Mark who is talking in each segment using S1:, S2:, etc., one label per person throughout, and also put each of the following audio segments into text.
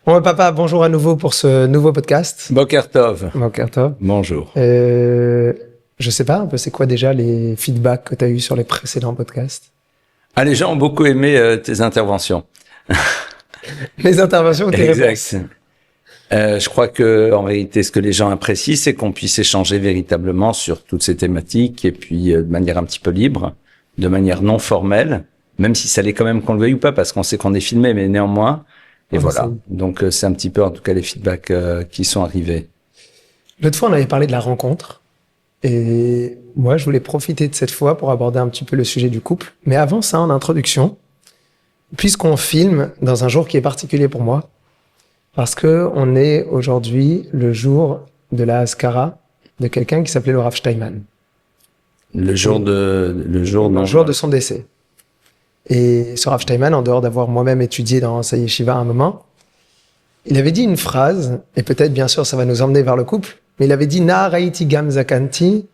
S1: Bon, papa, bonjour à nouveau pour ce nouveau podcast.
S2: Boker Tov.
S1: Boker Tov.
S2: Bonjour.
S1: Je sais pas un peu, c'est quoi déjà les feedbacks que tu as eu sur les précédents podcasts?
S2: Ah, les gens ont beaucoup aimé tes interventions.
S1: Les interventions ou tes réponses?
S2: Exact. Je crois que en réalité, ce que les gens apprécient, c'est qu'on puisse échanger véritablement sur toutes ces thématiques et puis de manière un petit peu libre, de manière non formelle, même si ça l'est quand même qu'on le veuille ou pas, parce qu'on sait qu'on est filmé, mais néanmoins. Et voilà. Donc c'est un petit peu en tout cas les feedbacks qui sont arrivés.
S1: L'autre fois, on avait parlé de la rencontre. Et moi, je voulais profiter de cette fois pour aborder un petit peu le sujet du couple. Mais avant ça, en introduction, puisqu'on filme dans un jour qui est particulier pour moi, parce que on est aujourd'hui le jour de la Haskara de quelqu'un qui s'appelait le Rav Steinman. Le jour de son décès. Et ce Rav Steinman, en dehors d'avoir moi-même étudié dans sa yeshiva à un moment, il avait dit une phrase, et peut-être bien sûr ça va nous emmener vers le couple, mais il avait dit « Na raiti gam zakanti,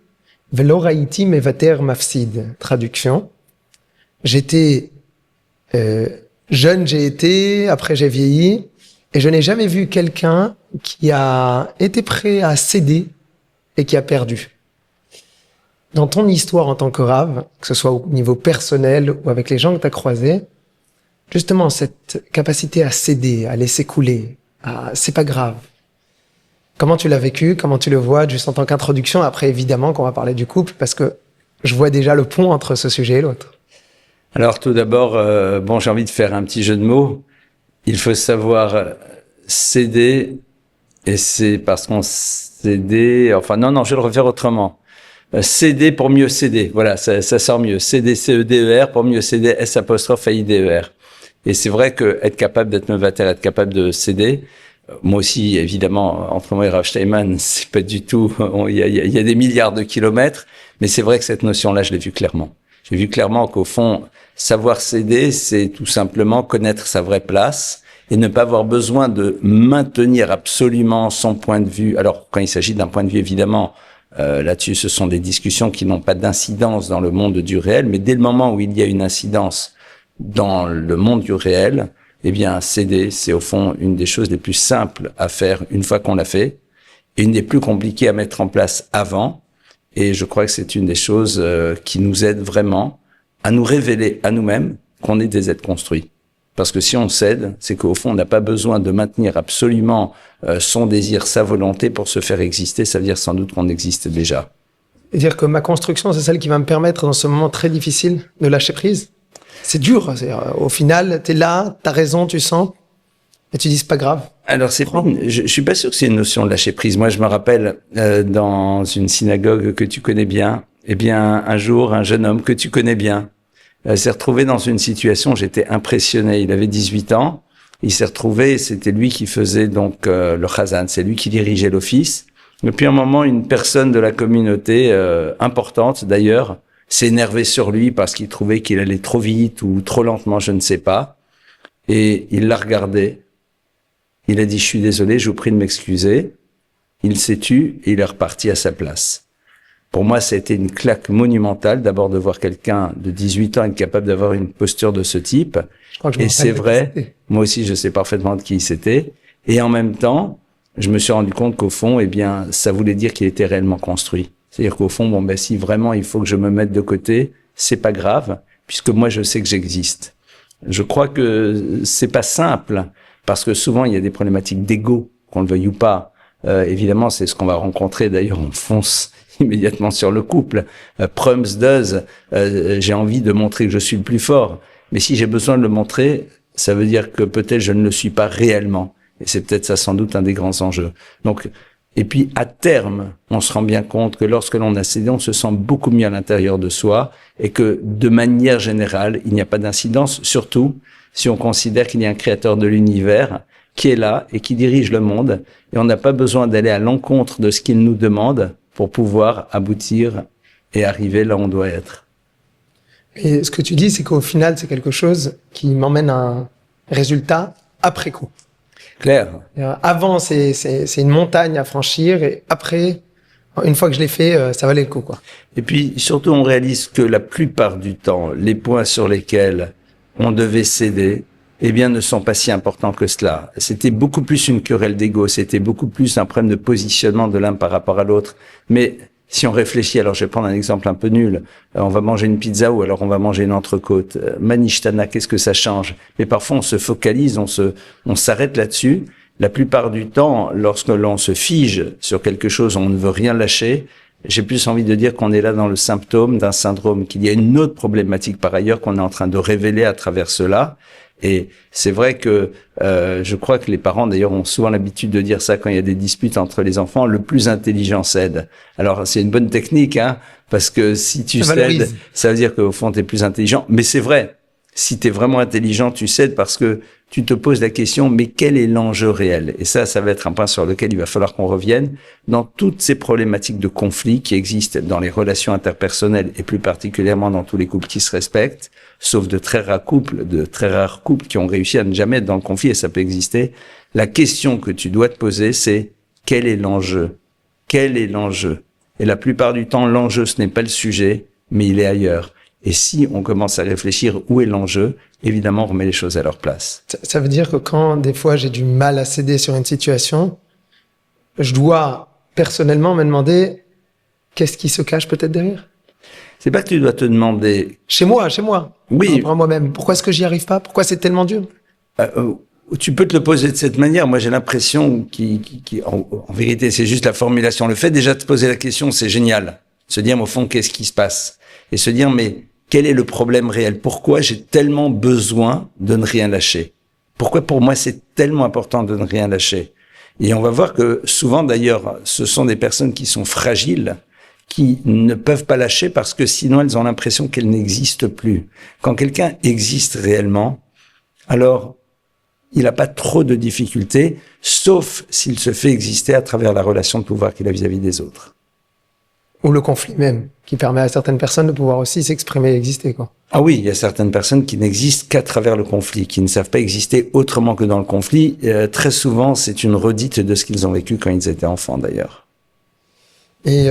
S1: velo raiti mevater mafsid ». Traduction, j'étais jeune, j'ai été, après j'ai vieilli, et je n'ai jamais vu quelqu'un qui a été prêt à céder et qui a perdu. Dans ton histoire en tant que Rav, que ce soit au niveau personnel ou avec les gens que tu as croisés, justement cette capacité à céder, à laisser couler, c'est pas grave. Comment tu l'as vécu? Comment tu le vois juste en tant qu'introduction? Après, évidemment, qu'on va parler du couple, parce que je vois déjà le pont entre ce sujet et l'autre.
S2: Alors, tout d'abord, j'ai envie de faire un petit jeu de mots. Il faut savoir céder, et c'est parce qu'on cédait... Enfin, non, je vais le refaire autrement. Céder pour mieux céder. Voilà, ça sort mieux. Céder, C-E-D-E-R, pour mieux céder, S'-A-I-D-E-R. Et c'est vrai que être capable d'être mevater, être capable de céder, moi aussi, évidemment, entre moi et Rav Steinman, c'est pas du tout, il y a des milliards de kilomètres, mais c'est vrai que cette notion-là, je l'ai vue clairement. J'ai vu clairement qu'au fond, savoir céder, c'est tout simplement connaître sa vraie place et ne pas avoir besoin de maintenir absolument son point de vue. Alors, quand il s'agit d'un point de vue, évidemment, là-dessus, ce sont des discussions qui n'ont pas d'incidence dans le monde du réel, mais dès le moment où il y a une incidence dans le monde du réel, eh bien, céder, c'est au fond une des choses les plus simples à faire une fois qu'on l'a fait, et une des plus compliquées à mettre en place avant. Et je crois que c'est une des choses qui nous aide vraiment à nous révéler à nous-mêmes qu'on est des êtres construits. Parce que si on cède, c'est qu'au fond, on n'a pas besoin de maintenir absolument son désir, sa volonté pour se faire exister. Ça veut dire sans doute qu'on existe déjà.
S1: Et dire que ma construction, c'est celle qui va me permettre, dans ce moment très difficile, de lâcher prise. C'est dur. Au final, t'es là, t'as raison, tu sens, et tu dis c'est pas grave.
S2: Alors je suis pas sûr que c'est une notion de lâcher prise. Moi, je me rappelle dans une synagogue que tu connais bien. Eh bien, un jour, un jeune homme que tu connais bien s'est retrouvé dans une situation. J'étais impressionné. Il avait 18 ans. Il s'est retrouvé. C'était lui qui faisait donc le chazan. C'est lui qui dirigeait l'office. Et puis, à un moment, une personne de la communauté importante, d'ailleurs, s'est énervé sur lui parce qu'il trouvait qu'il allait trop vite ou trop lentement, je ne sais pas. Et il l'a regardé. Il a dit, je suis désolé, je vous prie de m'excuser. Il s'est tu et il est reparti à sa place. Pour moi, ça a été une claque monumentale, d'abord de voir quelqu'un de 18 ans être capable d'avoir une posture de ce type. Et c'est vrai, moi aussi, je sais parfaitement de qui c'était. Et en même temps, je me suis rendu compte qu'au fond, eh bien, ça voulait dire qu'il était réellement construit. C'est-à-dire qu'au fond, si vraiment il faut que je me mette de côté, c'est pas grave, puisque moi je sais que j'existe. Je crois que c'est pas simple, parce que souvent il y a des problématiques d'ego, qu'on le veuille ou pas. Évidemment, c'est ce qu'on va rencontrer. D'ailleurs, on fonce immédiatement sur le couple. Prums does, j'ai envie de montrer que je suis le plus fort. Mais si j'ai besoin de le montrer, ça veut dire que peut-être je ne le suis pas réellement. Et c'est peut-être ça sans doute un des grands enjeux. Donc, et puis, à terme, on se rend bien compte que lorsque l'on a cédé, on se sent beaucoup mieux à l'intérieur de soi et que, de manière générale, il n'y a pas d'incidence, surtout si on considère qu'il y a un créateur de l'univers qui est là et qui dirige le monde. Et on n'a pas besoin d'aller à l'encontre de ce qu'il nous demande pour pouvoir aboutir et arriver là où on doit être.
S1: Et ce que tu dis, c'est qu'au final, c'est quelque chose qui m'emmène à un résultat après coup.
S2: Claire.
S1: Avant, c'est une montagne à franchir, et après, une fois que je l'ai fait, ça valait le coup, quoi.
S2: Et puis, surtout, on réalise que la plupart du temps, les points sur lesquels on devait céder, eh bien, ne sont pas si importants que cela. C'était beaucoup plus une querelle d'ego, c'était beaucoup plus un problème de positionnement de l'un par rapport à l'autre. Mais si on réfléchit, alors je vais prendre un exemple un peu nul, on va manger une pizza ou alors on va manger une entrecôte. Manishtana, qu'est-ce que ça change? Mais parfois on se focalise, on s'arrête là-dessus. La plupart du temps, lorsque l'on se fige sur quelque chose, on ne veut rien lâcher. J'ai plus envie de dire qu'on est là dans le symptôme d'un syndrome, qu'il y a une autre problématique par ailleurs qu'on est en train de révéler à travers cela. Et c'est vrai que je crois que les parents d'ailleurs ont souvent l'habitude de dire ça quand il y a des disputes entre les enfants, le plus intelligent cède. Alors c'est une bonne technique, hein, parce que si tu cèdes, ça veut dire qu'au fond tu es plus intelligent. Mais c'est vrai, si tu es vraiment intelligent, tu cèdes parce que tu te poses la question, mais quel est l'enjeu réel? Et ça va être un point sur lequel il va falloir qu'on revienne. Dans toutes ces problématiques de conflit qui existent dans les relations interpersonnelles et plus particulièrement dans tous les couples qui se respectent, sauf de très rares couples qui ont réussi à ne jamais être dans le conflit, et ça peut exister, la question que tu dois te poser, c'est quel est l'enjeu? Quel est l'enjeu? Et la plupart du temps, l'enjeu, ce n'est pas le sujet, mais il est ailleurs. Et si on commence à réfléchir où est l'enjeu, évidemment, on remet les choses à leur place.
S1: Ça veut dire que quand, des fois, j'ai du mal à céder sur une situation, je dois personnellement me demander qu'est-ce qui se cache peut-être derrière?
S2: C'est pas que tu dois te demander...
S1: Chez moi.
S2: Oui.
S1: Par moi-même. Pourquoi est-ce que j'y arrive pas? Pourquoi c'est tellement dur?
S2: Tu peux te le poser de cette manière. Moi, j'ai l'impression en vérité, c'est juste la formulation. Le fait déjà de te poser la question, c'est génial. Se dire, au fond, qu'est-ce qui se passe? Et se dire, mais quel est le problème réel? Pourquoi j'ai tellement besoin de ne rien lâcher? Pourquoi pour moi c'est tellement important de ne rien lâcher? Et on va voir que souvent d'ailleurs, ce sont des personnes qui sont fragiles, qui ne peuvent pas lâcher parce que sinon elles ont l'impression qu'elles n'existent plus. Quand quelqu'un existe réellement, alors il n'a pas trop de difficultés, sauf s'il se fait exister à travers la relation de pouvoir qu'il a vis-à-vis des autres.
S1: Ou le conflit même, qui permet à certaines personnes de pouvoir aussi s'exprimer et exister, quoi.
S2: Ah oui, il y a certaines personnes qui n'existent qu'à travers le conflit, qui ne savent pas exister autrement que dans le conflit. Très souvent, c'est une redite de ce qu'ils ont vécu quand ils étaient enfants, d'ailleurs.
S1: Et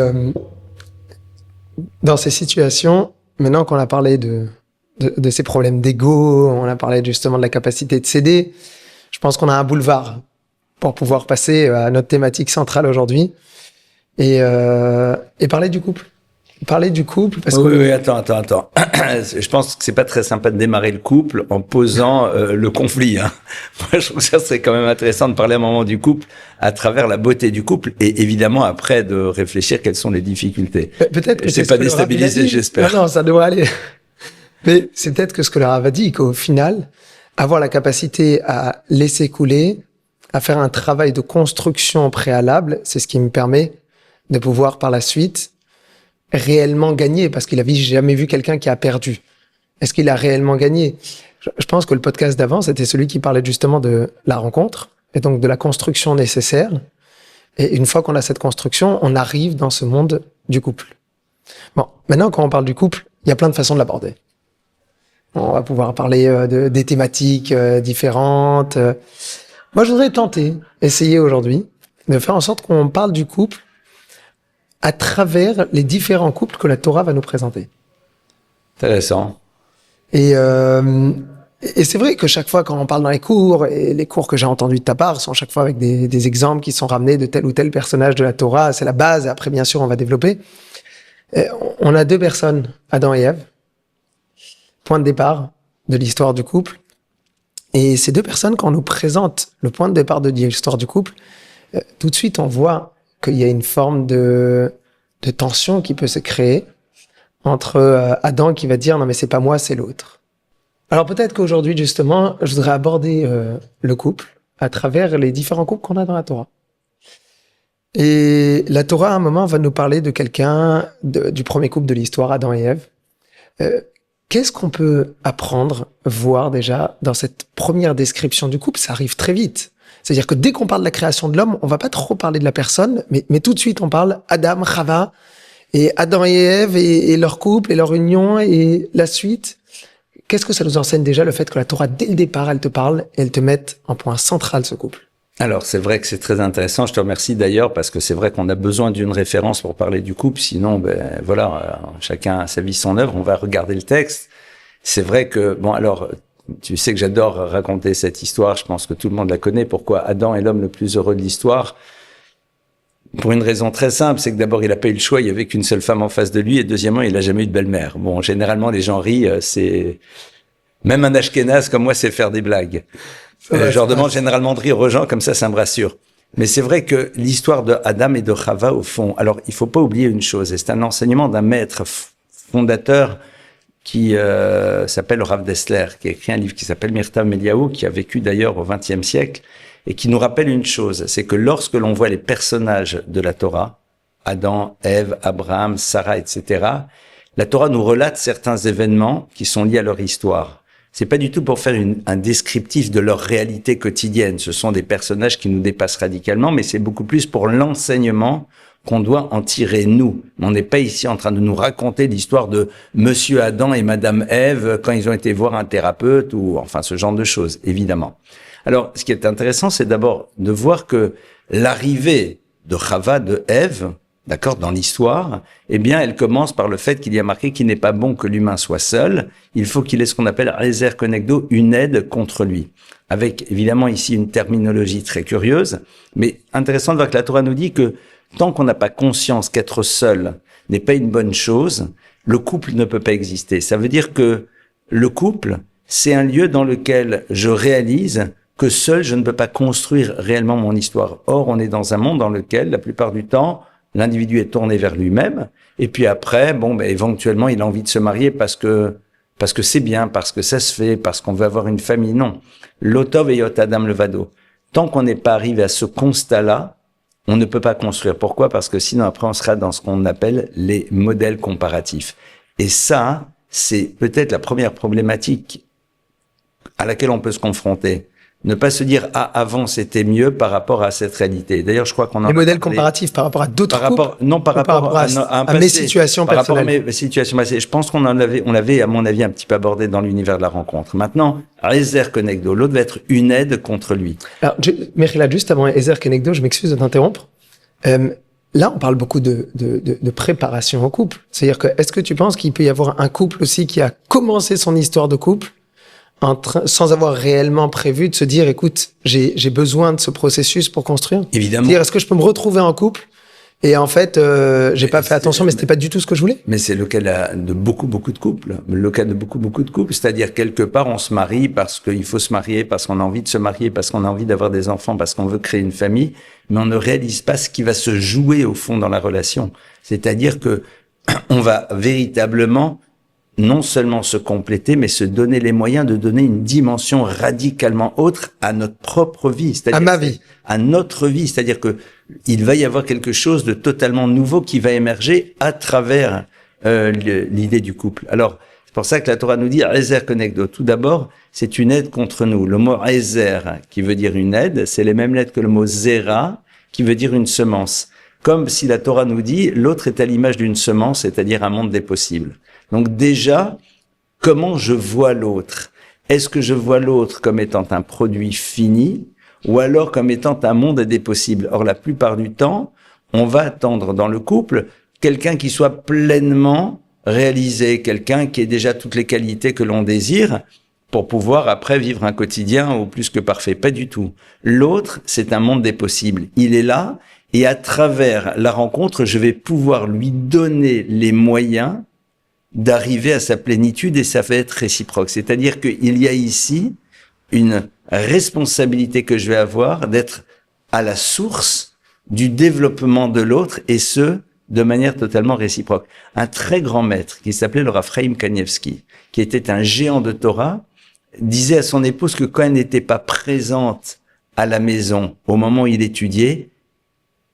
S1: dans ces situations, maintenant qu'on a parlé de ces problèmes d'ego, on a parlé justement de la capacité de céder, je pense qu'on a un boulevard pour pouvoir passer à notre thématique centrale aujourd'hui. Et parler du couple. Parler du couple parce que...
S2: Oui, attends. Je pense que c'est pas très sympa de démarrer le couple en posant le conflit. Hein. Moi, je trouve que ça serait quand même intéressant de parler un moment du couple à travers la beauté du couple et évidemment après de réfléchir quelles sont les difficultés.
S1: Peut-être que
S2: c'est pas déstabilisé, j'espère.
S1: Non, ça devrait aller. Mais c'est peut-être que ce que le Rav a dit, qu'au final, avoir la capacité à laisser couler, à faire un travail de construction préalable, c'est ce qui me permet de pouvoir par la suite réellement gagner, parce qu'il avait jamais vu quelqu'un qui a perdu. Est-ce qu'il a réellement gagné? Je pense que le podcast d'avant, c'était celui qui parlait justement de la rencontre, et donc de la construction nécessaire. Et une fois qu'on a cette construction, on arrive dans ce monde du couple. Bon, maintenant quand on parle du couple, il y a plein de façons de l'aborder. On va pouvoir parler des thématiques différentes. Moi, je voudrais essayer aujourd'hui, de faire en sorte qu'on parle du couple à travers les différents couples que la Torah va nous présenter.
S2: Intéressant.
S1: Et c'est vrai que chaque fois quand on parle dans les cours, et les cours que j'ai entendus de ta part sont chaque fois avec des exemples qui sont ramenés de tel ou tel personnage de la Torah, c'est la base, et après bien sûr on va développer. On a deux personnes, Adam et Ève, point de départ de l'histoire du couple. Et ces deux personnes, quand on nous présente le point de départ de l'histoire du couple, tout de suite on voit qu'il y a une forme de tension qui peut se créer entre Adam qui va dire « non mais c'est pas moi, c'est l'autre ». Alors peut-être qu'aujourd'hui justement, je voudrais aborder le couple à travers les différents couples qu'on a dans la Torah. Et la Torah à un moment va nous parler de quelqu'un, du premier couple de l'histoire, Adam et Ève. Qu'est-ce qu'on peut apprendre, voir déjà dans cette première description du couple? Ça arrive très vite. C'est-à-dire que dès qu'on parle de la création de l'homme, on va pas trop parler de la personne, mais tout de suite on parle Adam, Chava, et Adam et Ève, et leur couple, et leur union, et la suite. Qu'est-ce que ça nous enseigne déjà, le fait que la Torah, dès le départ, elle te parle, et elle te mette en point central ce couple?
S2: Alors, c'est vrai que c'est très intéressant. Je te remercie d'ailleurs, parce que c'est vrai qu'on a besoin d'une référence pour parler du couple. Sinon, voilà, chacun a sa vie, son œuvre. On va regarder le texte. C'est vrai que, bon, alors, tu sais que j'adore raconter cette histoire, je pense que tout le monde la connaît. Pourquoi Adam est l'homme le plus heureux de l'histoire? Pour une raison très simple, c'est que d'abord, il n'a pas eu le choix, il n'y avait qu'une seule femme en face de lui, et deuxièmement, il n'a jamais eu de belle-mère. Bon, généralement, les gens rient, c'est... Même un ashkénaze comme moi sait faire des blagues. Je leur demande généralement de rire aux gens, comme ça me rassure. Mais c'est vrai que l'histoire de Adam et de Chava, au fond, alors il faut pas oublier une chose, et c'est un enseignement d'un maître fondateur qui s'appelle Rav Dessler, qui a écrit un livre qui s'appelle Mirtav Meliaou, qui a vécu d'ailleurs au XXe siècle, et qui nous rappelle une chose, c'est que lorsque l'on voit les personnages de la Torah, Adam, Ève, Abraham, Sarah, etc., la Torah nous relate certains événements qui sont liés à leur histoire. C'est pas du tout pour faire un descriptif de leur réalité quotidienne. Ce sont des personnages qui nous dépassent radicalement, mais c'est beaucoup plus pour l'enseignement qu'on doit en tirer nous. On n'est pas ici en train de nous raconter l'histoire de Monsieur Adam et Madame Ève quand ils ont été voir un thérapeute ou enfin ce genre de choses, évidemment. Alors, ce qui est intéressant, c'est d'abord de voir que l'arrivée de Chava, de Ève, d'accord, dans l'histoire, eh bien, elle commence par le fait qu'il y a marqué qu'il n'est pas bon que l'humain soit seul. Il faut qu'il ait ce qu'on appelle Ezer Konegdo, une aide contre lui. Avec, évidemment, ici une terminologie très curieuse, mais intéressant de voir que la Torah nous dit que tant qu'on n'a pas conscience qu'être seul n'est pas une bonne chose, le couple ne peut pas exister. Ça veut dire que le couple, c'est un lieu dans lequel je réalise que seul, je ne peux pas construire réellement mon histoire. Or, on est dans un monde dans lequel, la plupart du temps, l'individu est tourné vers lui-même, et puis après, éventuellement, il a envie de se marier parce que c'est bien, parce que ça se fait, parce qu'on veut avoir une famille. Non. L'otov et yot adam levado. Tant qu'on n'est pas arrivé à ce constat-là, on ne peut pas construire. Pourquoi? Parce que sinon, après, on sera dans ce qu'on appelle les modèles comparatifs. Et ça, c'est peut-être la première problématique à laquelle on peut se confronter. Ne pas se dire, avant c'était mieux par rapport à cette réalité. D'ailleurs, je crois qu'on en
S1: les modèles comparatifs par rapport à d'autres couples?
S2: Non, par rapport
S1: à mes situations personnelles.
S2: Par rapport à mes situations passées. Je pense on l'avait, à mon avis, un petit peu abordé dans l'univers de la rencontre. Maintenant, Ezer Konegdo, l'autre va être une aide contre lui.
S1: Alors, Mechila, juste avant Ezer Konegdo, je m'excuse de t'interrompre. Là, on parle beaucoup de préparation au couple. C'est-à-dire que, est-ce que tu penses qu'il peut y avoir un couple aussi qui a commencé son histoire de couple sans avoir réellement prévu de se dire, écoute, j'ai besoin de ce processus pour construire?
S2: Évidemment.
S1: C'est-à-dire, est-ce que je peux me retrouver en couple et en fait, j'ai pas fait attention, mais c'était pas du tout ce que je voulais?
S2: Mais c'est le cas de beaucoup de couples. Le cas de beaucoup de couples. C'est-à-dire, quelque part, on se marie parce qu'il faut se marier, parce qu'on a envie de se marier, parce qu'on a envie d'avoir des enfants, parce qu'on veut créer une famille, mais on ne réalise pas ce qui va se jouer au fond dans la relation. C'est-à-dire que on va véritablement non seulement se compléter, mais se donner les moyens de donner une dimension radicalement autre à notre propre vie. C'est-à-dire
S1: à ma vie.
S2: À notre vie. C'est-à-dire que il va y avoir quelque chose de totalement nouveau qui va émerger à travers l'idée du couple. Alors, c'est pour ça que la Torah nous dit Ezer Konegdo. Tout d'abord, c'est une aide contre nous. Le mot Ezer, qui veut dire une aide, c'est les mêmes lettres que le mot Zera, qui veut dire une semence. Comme si la Torah nous dit, l'autre est à l'image d'une semence, c'est-à-dire un monde des possibles. Donc déjà, comment je vois l'autre? Est-ce que je vois l'autre comme étant un produit fini ou alors comme étant un monde des possibles? Or, la plupart du temps, on va attendre dans le couple quelqu'un qui soit pleinement réalisé, quelqu'un qui ait déjà toutes les qualités que l'on désire pour pouvoir après vivre un quotidien au plus que parfait. Pas du tout. L'autre, c'est un monde des possibles. Il est là et à travers la rencontre, je vais pouvoir lui donner les moyens d'arriver à sa plénitude et ça va être réciproque. C'est-à-dire qu'il y a ici une responsabilité que je vais avoir d'être à la source du développement de l'autre et ce, de manière totalement réciproque. Un très grand maître qui s'appelait le Rav Chaim Kanievski, qui était un géant de Torah, disait à son épouse que quand elle n'était pas présente à la maison au moment où il étudiait,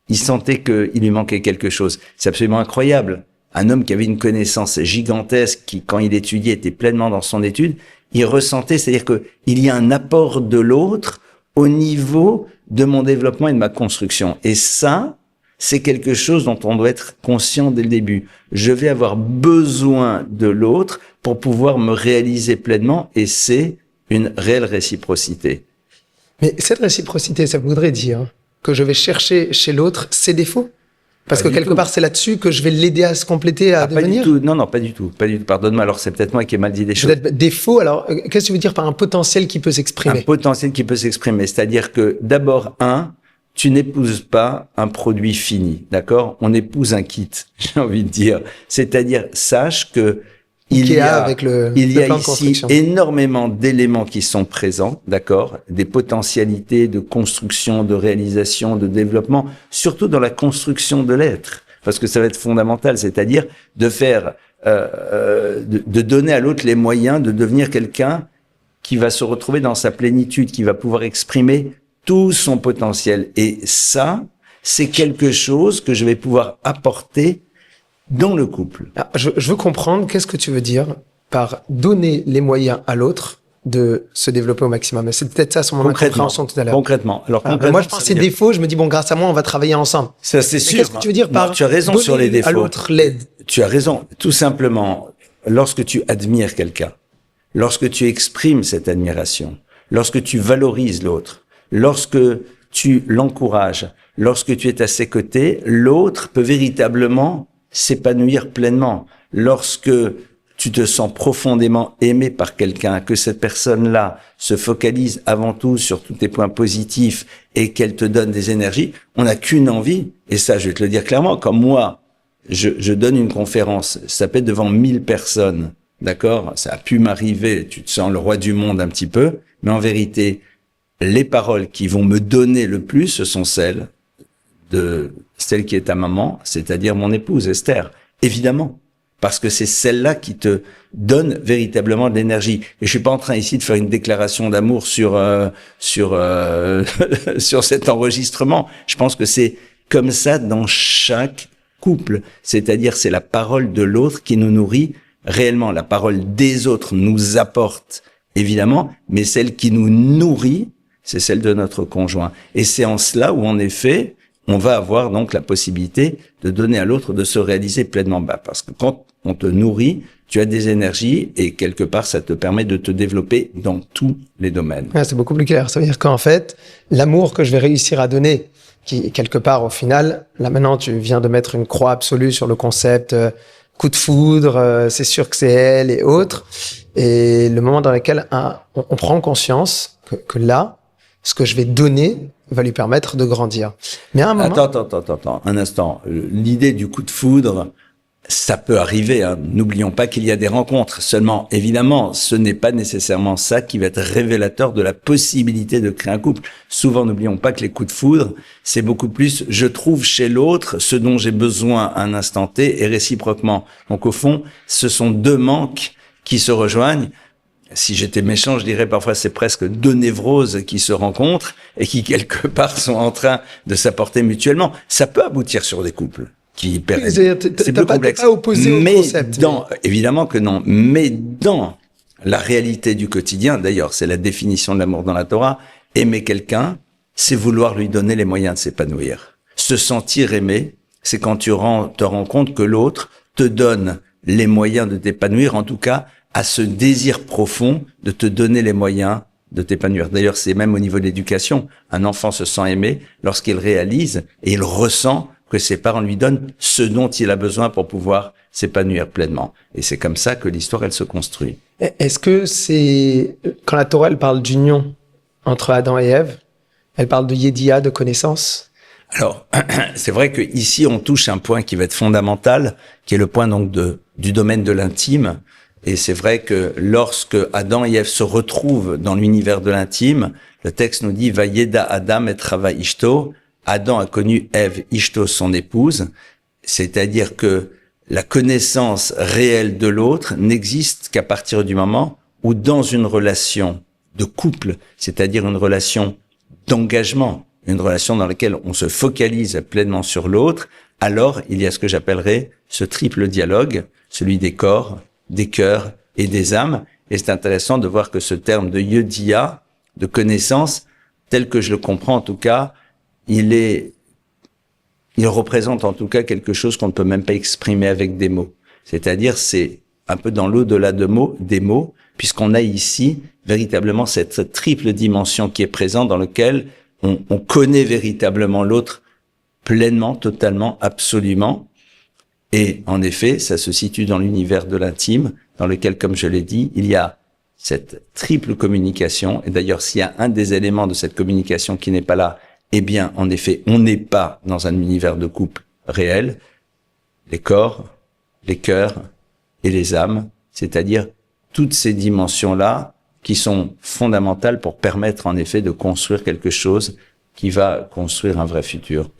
S2: il sentait qu'il lui manquait quelque chose. C'est absolument incroyable. Un homme qui avait une connaissance gigantesque, qui, quand il étudiait, était pleinement dans son étude, il ressentait, c'est-à-dire que il y a un apport de l'autre au niveau de mon développement et de ma construction. Et ça, c'est quelque chose dont on doit être conscient dès le début. Je vais avoir besoin de l'autre pour pouvoir me réaliser pleinement et c'est une réelle réciprocité.
S1: Mais cette réciprocité, ça voudrait dire que je vais chercher chez l'autre ses défauts? Parce que quelque part, c'est là-dessus que je vais l'aider à se compléter, à devenir.
S2: Pas du tout. Non, pas du tout. Pardonne-moi. Alors, c'est peut-être moi qui ai mal dit des choses.
S1: Peut-être défaut. Alors, qu'est-ce que tu veux dire par un potentiel qui peut s'exprimer?
S2: Un potentiel qui peut s'exprimer. C'est-à-dire que, d'abord, tu n'épouses pas un produit fini. D'accord? On épouse un kit. J'ai envie de dire. C'est-à-dire, sache que il y a ici énormément d'éléments qui sont présents, d'accord, des potentialités de construction, de réalisation, de développement, surtout dans la construction de l'être, parce que ça va être fondamental, c'est-à-dire de faire, de donner à l'autre les moyens de devenir quelqu'un qui va se retrouver dans sa plénitude, qui va pouvoir exprimer tout son potentiel. Et ça, c'est quelque chose que je vais pouvoir apporter dans le couple.
S1: Je veux comprendre, qu'est-ce que tu veux dire par donner les moyens à l'autre de se développer au maximum? C'est peut-être ça, mon incompréhension tout à l'heure.
S2: Concrètement. Alors,
S1: moi, je pense ces défauts, je me dis, bon, grâce à moi, on va travailler ensemble.
S2: Ça, c'est sûr.
S1: Qu'est-ce que tu veux dire par
S2: tu as raison sur les défauts.
S1: À l'autre l'aide?
S2: Tu as raison. Tout simplement, lorsque tu admires quelqu'un, lorsque tu exprimes cette admiration, lorsque tu valorises l'autre, lorsque tu l'encourages, lorsque tu es à ses côtés, l'autre peut véritablement s'épanouir pleinement. Lorsque tu te sens profondément aimé par quelqu'un, que cette personne-là se focalise avant tout sur tous tes points positifs et qu'elle te donne des énergies, on n'a qu'une envie, et ça je vais te le dire clairement, comme moi, je donne une conférence, ça peut être devant 1000 personnes, d'accord? Ça a pu m'arriver, tu te sens le roi du monde un petit peu, mais en vérité, les paroles qui vont me donner le plus, ce sont celles de celle qui est ta maman, c'est-à-dire mon épouse Esther, évidemment, parce que c'est celle-là qui te donne véritablement de l'énergie. Et je suis pas en train ici de faire une déclaration d'amour sur sur cet enregistrement. Je pense que c'est comme ça dans chaque couple, c'est-à-dire c'est la parole de l'autre qui nous nourrit réellement. La parole des autres nous apporte évidemment, mais celle qui nous nourrit, c'est celle de notre conjoint. Et c'est en cela où en effet on va avoir donc la possibilité de donner à l'autre de se réaliser pleinement. Parce que quand on te nourrit, tu as des énergies et quelque part, ça te permet de te développer dans tous les domaines.
S1: Ouais, c'est beaucoup plus clair. Ça veut dire qu'en fait, l'amour que je vais réussir à donner, qui quelque part au final, là maintenant tu viens de mettre une croix absolue sur le concept coup de foudre, c'est sûr que c'est elle et autres. Et le moment dans lequel on prend conscience que là, ce que je vais donner va lui permettre de grandir. Mais à un moment...
S2: Attends, un instant. L'idée du coup de foudre, ça peut arriver, hein. N'oublions pas qu'il y a des rencontres. Seulement, évidemment, ce n'est pas nécessairement ça qui va être révélateur de la possibilité de créer un couple. Souvent, n'oublions pas que les coups de foudre, c'est beaucoup plus, je trouve chez l'autre ce dont j'ai besoin à un instant T et réciproquement. Donc, au fond, ce sont deux manques qui se rejoignent. Si j'étais méchant, je dirais parfois c'est presque deux névroses qui se rencontrent et qui quelque part sont en train de s'apporter mutuellement. Ça peut aboutir sur des couples qui perdent. C'est plus complexe.
S1: Pas opposé au concept.
S2: Évidemment que non. Mais dans la réalité du quotidien, d'ailleurs, c'est la définition de l'amour dans la Torah. Aimer quelqu'un, c'est vouloir lui donner les moyens de s'épanouir. Se sentir aimé, c'est quand tu te rends compte que l'autre te donne les moyens de t'épanouir, en tout cas, à ce désir profond de te donner les moyens de t'épanouir. D'ailleurs, c'est même au niveau de l'éducation. Un enfant se sent aimé lorsqu'il réalise et il ressent que ses parents lui donnent ce dont il a besoin pour pouvoir s'épanouir pleinement. Et c'est comme ça que l'histoire, elle se construit.
S1: Est-ce que c'est... Quand la Torah, elle parle d'union entre Adam et Ève, elle parle de Yédia, de connaissance?
S2: Alors, c'est vrai que ici on touche un point qui va être fondamental, qui est le point donc du domaine de l'intime. Et c'est vrai que lorsque Adam et Ève se retrouvent dans l'univers de l'intime, le texte nous dit Vayeda Adam et Chava Ishto. Adam a connu Ève, Ishto, son épouse. C'est-à-dire que la connaissance réelle de l'autre n'existe qu'à partir du moment où dans une relation de couple, c'est-à-dire une relation d'engagement, une relation dans laquelle on se focalise pleinement sur l'autre, alors il y a ce que j'appellerais ce triple dialogue, celui des corps, des cœurs et des âmes. Et c'est intéressant de voir que ce terme de Yedia, de connaissance, tel que je le comprends en tout cas, il représente en tout cas quelque chose qu'on ne peut même pas exprimer avec des mots. C'est-à-dire, c'est un peu dans l'au-delà des mots, puisqu'on a ici véritablement cette triple dimension qui est présente dans laquelle on connaît véritablement l'autre pleinement, totalement, absolument. Et en effet, ça se situe dans l'univers de l'intime, dans lequel, comme je l'ai dit, il y a cette triple communication. Et d'ailleurs, s'il y a un des éléments de cette communication qui n'est pas là, eh bien, en effet, on n'est pas dans un univers de couple réel. Les corps, les cœurs et les âmes, c'est-à-dire toutes ces dimensions-là qui sont fondamentales pour permettre, en effet, de construire quelque chose qui va construire un vrai futur.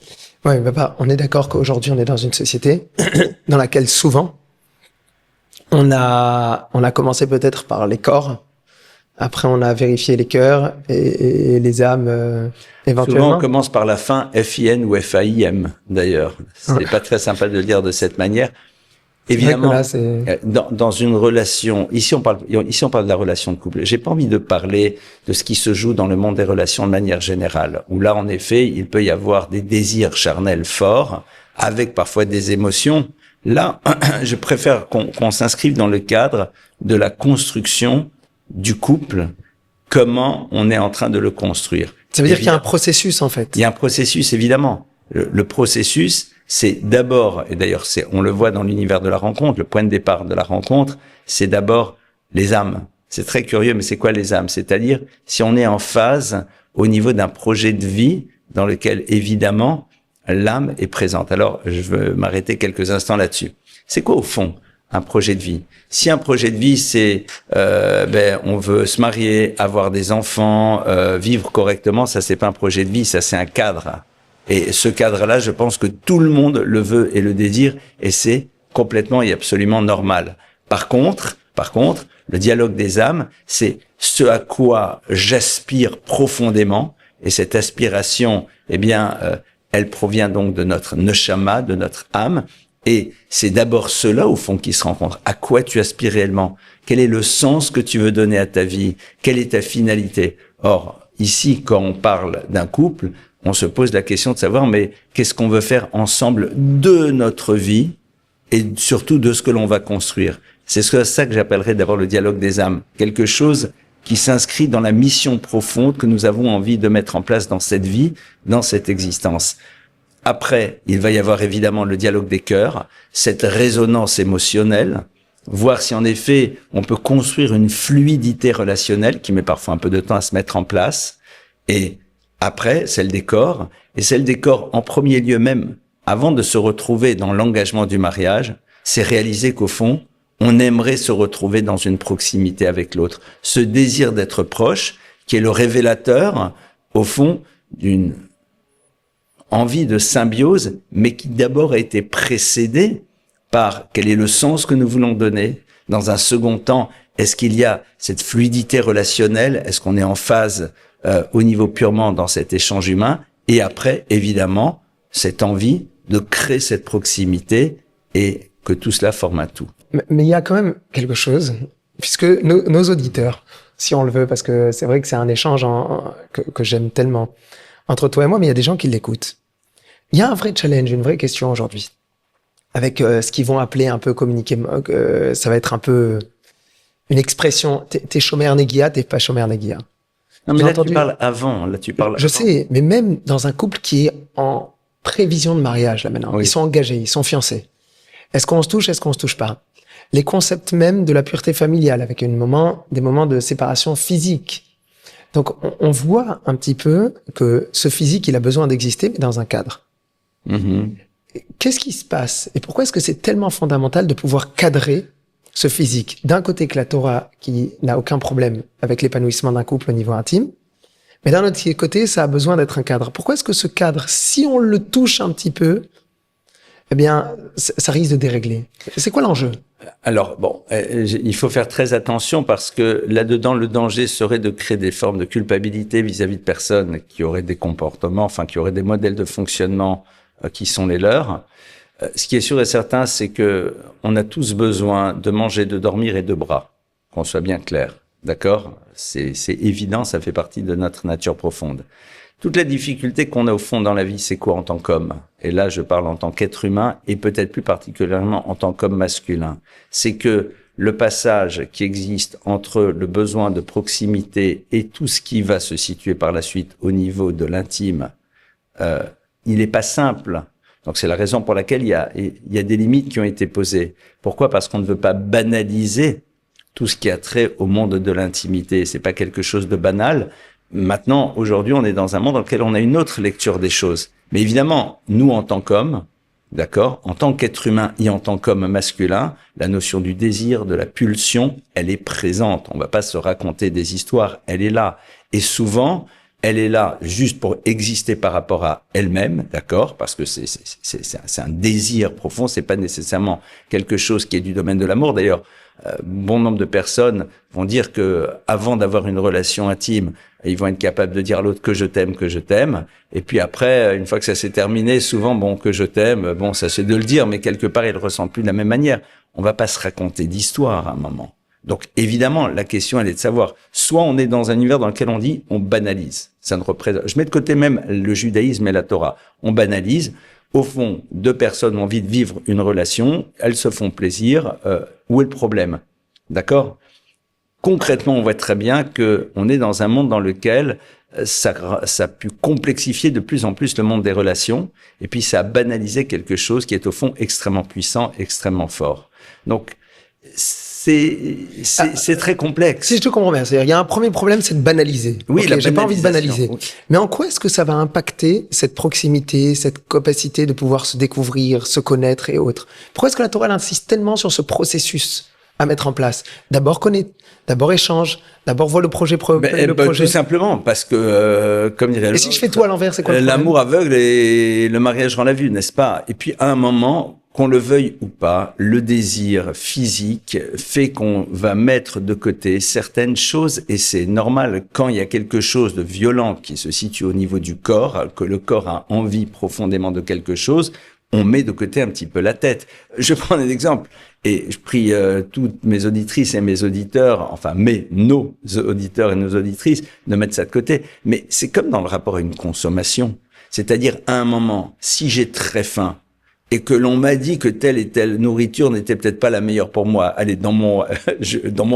S1: Ouais, papa, on est d'accord qu'aujourd'hui, on est dans une société dans laquelle souvent, on a commencé peut-être par les corps. Après, on a vérifié les cœurs et les âmes, éventuellement.
S2: Souvent, on commence par la fin FIN ou FAIM, d'ailleurs. C'est pas très sympa de le dire de cette manière. Évidemment, là, dans une relation, ici on parle de la relation de couple. J'ai pas envie de parler de ce qui se joue dans le monde des relations de manière générale, où là, en effet, il peut y avoir des désirs charnels forts, avec parfois des émotions. Là, je préfère qu'on s'inscrive dans le cadre de la construction du couple, comment on est en train de le construire.
S1: Ça veut dire qu'il y a un processus, en fait.
S2: Il y a un processus, évidemment. Le processus, c'est d'abord, et d'ailleurs on le voit dans l'univers de la rencontre, le point de départ de la rencontre, c'est d'abord les âmes. C'est très curieux, mais c'est quoi les âmes? C'est-à-dire, si on est en phase au niveau d'un projet de vie dans lequel, évidemment, l'âme est présente. Alors, je veux m'arrêter quelques instants là-dessus. C'est quoi, au fond, un projet de vie? Si un projet de vie, c'est on veut se marier, avoir des enfants, vivre correctement, ça c'est pas un projet de vie, ça c'est un cadre. Et ce cadre-là, je pense que tout le monde le veut et le désire, et c'est complètement et absolument normal. Par contre, le dialogue des âmes, c'est ce à quoi j'aspire profondément, et cette aspiration, elle provient donc de notre neshama, de notre âme, et c'est d'abord cela, au fond, qui se rencontrent. À quoi tu aspires réellement? Quel est le sens que tu veux donner à ta vie? Quelle est ta finalité? Or, ici, quand on parle d'un couple, on se pose la question de savoir, mais qu'est-ce qu'on veut faire ensemble de notre vie et surtout de ce que l'on va construire? C'est ça que j'appellerais d'abord le dialogue des âmes. Quelque chose qui s'inscrit dans la mission profonde que nous avons envie de mettre en place dans cette vie, dans cette existence. Après, il va y avoir évidemment le dialogue des cœurs, cette résonance émotionnelle, voir si en effet on peut construire une fluidité relationnelle qui met parfois un peu de temps à se mettre en place. Et après, celle des corps, et celle des corps en premier lieu même, avant de se retrouver dans l'engagement du mariage, c'est réaliser qu'au fond, on aimerait se retrouver dans une proximité avec l'autre. Ce désir d'être proche, qui est le révélateur, au fond, d'une envie de symbiose, mais qui d'abord a été précédée par quel est le sens que nous voulons donner. Dans un second temps, est-ce qu'il y a cette fluidité relationnelle? Est-ce qu'on est en phase au niveau purement dans cet échange humain? Et après, évidemment, cette envie de créer cette proximité et que tout cela forme un tout.
S1: Mais il y a quand même quelque chose, puisque nos auditeurs, si on le veut, parce que c'est vrai que c'est un échange que j'aime tellement entre toi et moi, mais il y a des gens qui l'écoutent. Il y a un vrai challenge, une vraie question aujourd'hui, avec ce qu'ils vont appeler un peu communiquer, ça va être un peu une expression, t'es chômeur néguia, t'es pas chômeur néguia.
S2: Non, mais là, tu parles avant. Là, tu parles.
S1: Je sais, mais même dans un couple qui est en prévision de mariage, là, maintenant. Oui. Ils sont engagés, ils sont fiancés. Est-ce qu'on se touche, est-ce qu'on se touche pas? Les concepts même de la pureté familiale, avec des moments de séparation physique. Donc, on voit un petit peu que ce physique, il a besoin d'exister, mais dans un cadre. Mm-hmm. Qu'est-ce qui se passe? Et pourquoi est-ce que c'est tellement fondamental de pouvoir cadrer ce physique? D'un côté, que la Torah, qui n'a aucun problème avec l'épanouissement d'un couple au niveau intime, mais d'un autre côté, ça a besoin d'être un cadre. Pourquoi est-ce que ce cadre, si on le touche un petit peu, eh bien, ça risque de dérégler? C'est quoi l'enjeu?
S2: Alors, bon, il faut faire très attention parce que là-dedans, le danger serait de créer des formes de culpabilité vis-à-vis de personnes qui auraient des comportements, enfin, qui auraient des modèles de fonctionnement qui sont les leurs. Ce qui est sûr et certain, c'est que on a tous besoin de manger, de dormir et de bras. Qu'on soit bien clair. D'accord? C'est évident, ça fait partie de notre nature profonde. Toute la difficulté qu'on a au fond dans la vie, c'est quoi en tant qu'homme? Et là, je parle en tant qu'être humain et peut-être plus particulièrement en tant qu'homme masculin. C'est que le passage qui existe entre le besoin de proximité et tout ce qui va se situer par la suite au niveau de l'intime, il est pas simple. Donc c'est la raison pour laquelle il y a des limites qui ont été posées. Pourquoi? Parce qu'on ne veut pas banaliser tout ce qui a trait au monde de l'intimité. C'est pas quelque chose de banal. Maintenant, aujourd'hui, on est dans un monde dans lequel on a une autre lecture des choses. Mais évidemment, nous, en tant qu'hommes, d'accord, en tant qu'être humain et en tant qu'homme masculin, la notion du désir, de la pulsion, elle est présente. On va pas se raconter des histoires, elle est là. Et souvent, elle est là juste pour exister par rapport à elle-même, d'accord, parce que c'est un désir profond, c'est pas nécessairement quelque chose qui est du domaine de l'amour. D'ailleurs, bon nombre de personnes vont dire que avant d'avoir une relation intime, ils vont être capables de dire à l'autre que je t'aime. Et puis après, une fois que ça s'est terminé, souvent, bon, que je t'aime, bon, ça c'est de le dire, mais quelque part, ils le ressentent plus de la même manière. On va pas se raconter d'histoire à un moment. Donc, évidemment, la question, elle est de savoir, soit on est dans un univers dans lequel on dit, on banalise. Ça ne représente, je mets de côté même le judaïsme et la Torah. On banalise. Au fond, deux personnes ont envie de vivre une relation, elles se font plaisir. Où est le problème? D'accord? Concrètement, on voit très bien que on est dans un monde dans lequel ça a pu complexifier de plus en plus le monde des relations, et puis ça a banalisé quelque chose qui est au fond extrêmement puissant, extrêmement fort. Donc, c'est très complexe.
S1: Si je te comprends bien, c'est-à-dire il y a un premier problème, c'est de banaliser.
S2: Oui,
S1: okay, j'ai pas envie de banaliser.
S2: Oui.
S1: Mais en quoi est-ce que ça va impacter cette proximité, cette capacité de pouvoir se découvrir, se connaître et autres? Pourquoi est-ce que la Torah insiste tellement sur ce processus à mettre en place? D'abord connaître, d'abord échange, d'abord voir le projet projet.
S2: Tout simplement parce que comme dirait
S1: l'autre. Et si je fais tout à l'envers, c'est quoi le problème?
S2: L'amour aveugle et le mariage rend la vue, n'est-ce pas? Et puis à un moment, qu'on le veuille ou pas, le désir physique fait qu'on va mettre de côté certaines choses, et c'est normal quand il y a quelque chose de violent qui se situe au niveau du corps, que le corps a envie profondément de quelque chose, on met de côté un petit peu la tête. Je prends un exemple, et je prie toutes mes auditrices et mes auditeurs, enfin nos auditeurs et nos auditrices, de mettre ça de côté. Mais c'est comme dans le rapport à une consommation. C'est-à-dire, à un moment, si j'ai très faim, et que l'on m'a dit que telle et telle nourriture n'était peut-être pas la meilleure pour moi. Allez, dans mon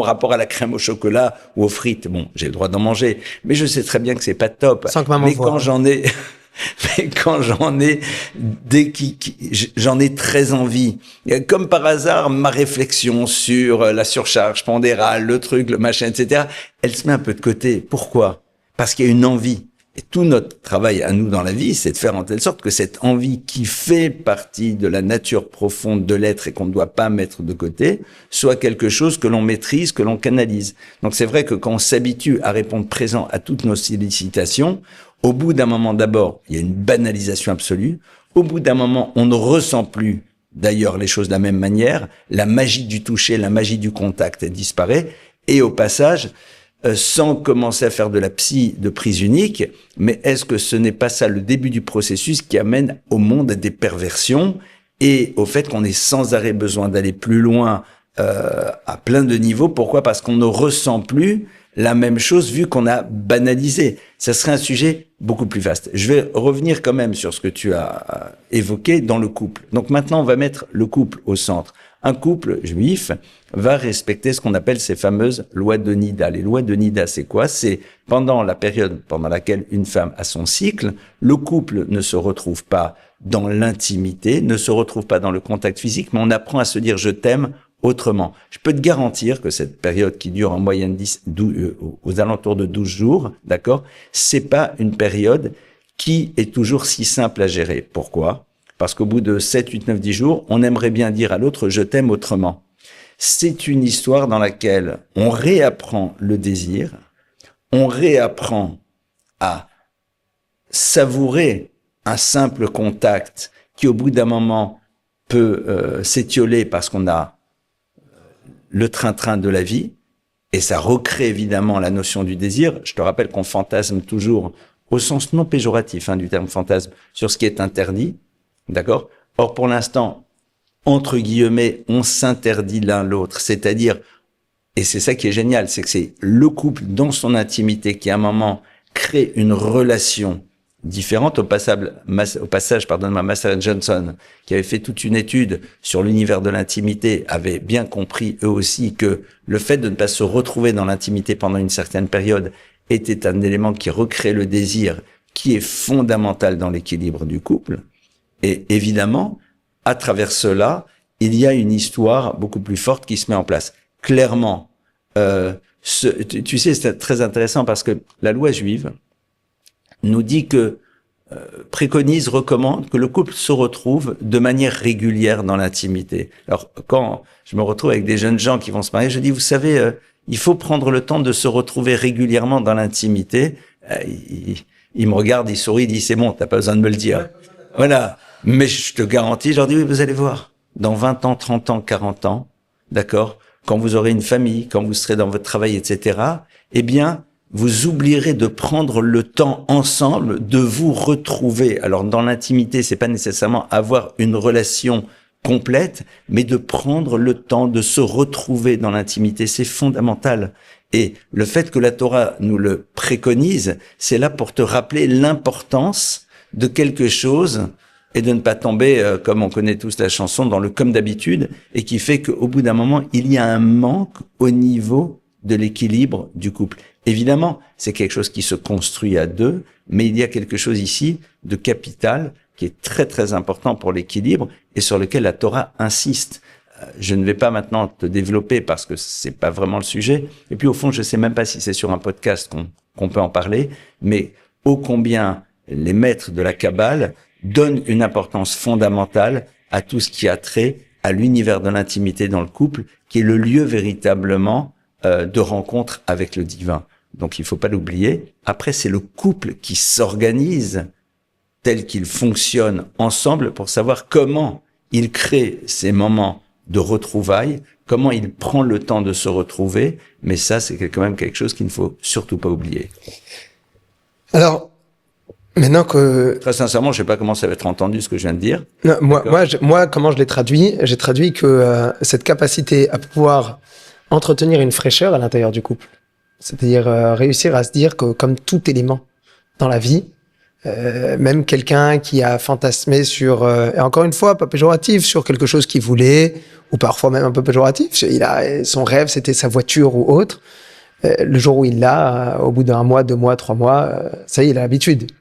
S2: rapport à la crème au chocolat ou aux frites, bon, j'ai le droit d'en manger, mais je sais très bien que c'est pas top.
S1: Sans que maman
S2: mais quand j'en ai, mais quand j'en ai, j'en ai très envie. Comme par hasard, ma réflexion sur la surcharge pondérale, le truc, le machin, etc., elle se met un peu de côté. Pourquoi? Parce qu'il y a une envie. Et tout notre travail à nous dans la vie, c'est de faire en telle sorte que cette envie qui fait partie de la nature profonde de l'être et qu'on ne doit pas mettre de côté, soit quelque chose que l'on maîtrise, que l'on canalise. Donc c'est vrai que quand on s'habitue à répondre présent à toutes nos sollicitations, au bout d'un moment d'abord, il y a une banalisation absolue. Au bout d'un moment, on ne ressent plus d'ailleurs les choses de la même manière. La magie du toucher, la magie du contact, elle disparaît. Et au passage, sans commencer à faire de la psy de prise unique, mais est-ce que ce n'est pas ça le début du processus qui amène au monde des perversions et au fait qu'on ait sans arrêt besoin d'aller plus loin à plein de niveaux? Pourquoi? Parce qu'on ne ressent plus la même chose vu qu'on a banalisé. Ça serait un sujet beaucoup plus vaste. Je vais revenir quand même sur ce que tu as évoqué dans le couple. Donc maintenant, on va mettre le couple au centre. Un couple juif va respecter ce qu'on appelle ces fameuses lois de Nida. Les lois de Nida, c'est quoi? C'est pendant la période pendant laquelle une femme a son cycle, le couple ne se retrouve pas dans l'intimité, ne se retrouve pas dans le contact physique, mais on apprend à se dire je t'aime autrement. Je peux te garantir que cette période qui dure en moyenne aux alentours de 12 jours, d'accord, c'est pas une période qui est toujours si simple à gérer. Pourquoi? Parce qu'au bout de 7, 8, 9, 10 jours, on aimerait bien dire à l'autre « je t'aime autrement ». C'est une histoire dans laquelle on réapprend le désir, on réapprend à savourer un simple contact qui, au bout d'un moment, peut s'étioler parce qu'on a le train-train de la vie, et ça recrée évidemment la notion du désir. Je te rappelle qu'on fantasme toujours, au sens non péjoratif du terme fantasme, sur ce qui est interdit. D'accord? Or, pour l'instant, entre guillemets, on s'interdit l'un l'autre. C'est-à-dire, et c'est ça qui est génial, c'est que c'est le couple dans son intimité qui, à un moment, crée une relation différente. Au passage, Master Johnson, qui avait fait toute une étude sur l'univers de l'intimité, avait bien compris eux aussi que le fait de ne pas se retrouver dans l'intimité pendant une certaine période était un élément qui recrée le désir, qui est fondamental dans l'équilibre du couple. Et évidemment, à travers cela, il y a une histoire beaucoup plus forte qui se met en place. Clairement, tu sais, c'est très intéressant parce que la loi juive nous dit que préconise, recommande que le couple se retrouve de manière régulière dans l'intimité. Alors, quand je me retrouve avec des jeunes gens qui vont se marier, je dis, vous savez, il faut prendre le temps de se retrouver régulièrement dans l'intimité. Ils me regardent, ils sourient, ils disent, c'est bon, t'as pas besoin de me le dire. Voilà. Mais je te garantis, je leur dis, oui, vous allez voir. Dans 20 ans, 30 ans, 40 ans, d'accord, quand vous aurez une famille, quand vous serez dans votre travail, etc., eh bien, vous oublierez de prendre le temps ensemble de vous retrouver. Alors, dans l'intimité, c'est pas nécessairement avoir une relation complète, mais de prendre le temps de se retrouver dans l'intimité. C'est fondamental. Et le fait que la Torah nous le préconise, c'est là pour te rappeler l'importance de quelque chose et de ne pas tomber, comme on connaît tous la chanson, dans le comme d'habitude, et qui fait qu'au bout d'un moment, il y a un manque au niveau de l'équilibre du couple. Évidemment, c'est quelque chose qui se construit à deux, mais il y a quelque chose ici de capital qui est très très important pour l'équilibre et sur lequel la Torah insiste. Je ne vais pas maintenant te développer parce que c'est pas vraiment le sujet. Et puis au fond, je sais même pas si c'est sur un podcast qu'on peut en parler, mais ô combien les maîtres de la Kabbale donnent une importance fondamentale à tout ce qui a trait à l'univers de l'intimité dans le couple, qui est le lieu véritablement de rencontre avec le divin. Donc il faut pas l'oublier. Après, c'est le couple qui s'organise tel qu'il fonctionne ensemble pour savoir comment il crée ces moments de retrouvailles, comment il prend le temps de se retrouver. Mais ça, c'est quand même quelque chose qu'il ne faut surtout pas oublier.
S1: Alors, maintenant que...
S2: Très sincèrement, je sais pas comment ça va être entendu ce que je viens de dire.
S1: Non, moi, comment je l'ai traduit? J'ai traduit que cette capacité à pouvoir entretenir une fraîcheur à l'intérieur du couple, c'est-à-dire réussir à se dire que comme tout élément dans la vie, même quelqu'un qui a fantasmé sur, et encore une fois, pas péjoratif, sur quelque chose qu'il voulait, ou parfois même un peu péjoratif, son rêve c'était sa voiture ou autre, le jour où il l'a, au bout d'un mois, 2 mois, 3 mois, ça y est, il a l'habitude.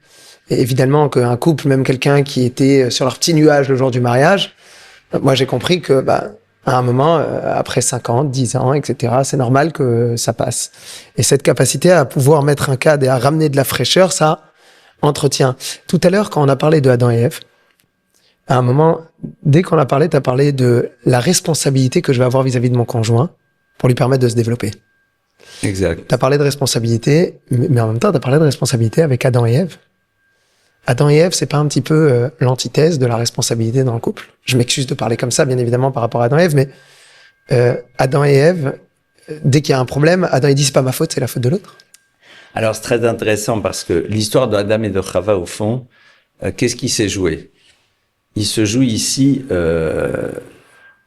S1: Et évidemment qu'un couple, même quelqu'un qui était sur leur petit nuage le jour du mariage, moi j'ai compris que à un moment, après 5 ans, 10 ans, etc., c'est normal que ça passe. Et cette capacité à pouvoir mettre un cadre et à ramener de la fraîcheur, ça entretient. Tout à l'heure, quand on a parlé de Adam et Ève, à un moment, dès qu'on a parlé, tu as parlé de la responsabilité que je vais avoir vis-à-vis de mon conjoint pour lui permettre de se développer.
S2: Exact.
S1: Tu as parlé de responsabilité, mais en même temps, tu as parlé de responsabilité avec Adam et Ève. Adam et Ève, c'est pas un petit peu l'antithèse de la responsabilité dans le couple? Je m'excuse de parler comme ça, bien évidemment, par rapport à Adam et Ève, mais Adam et Ève, dès qu'il y a un problème, Adam il dit c'est pas ma faute, c'est la faute de l'autre.
S2: Alors c'est très intéressant parce que l'histoire d'Adam et de Chava, au fond, qu'est-ce qui s'est joué? Il se joue ici,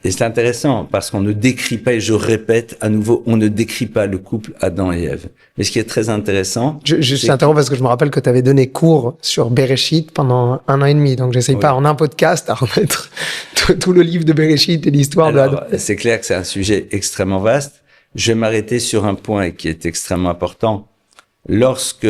S2: et c'est intéressant parce qu'on ne décrit pas, et je répète à nouveau, on ne décrit pas le couple Adam et Ève. Mais ce qui est très intéressant...
S1: Je t'interromps parce que je me rappelle que tu avais donné cours sur Bereshit pendant 1 an et demi, donc j'essaye pas en un podcast à remettre tout le livre de Bereshit et l'histoire de Adam.
S2: C'est clair que c'est un sujet extrêmement vaste. Je vais m'arrêter sur un point qui est extrêmement important. Lorsque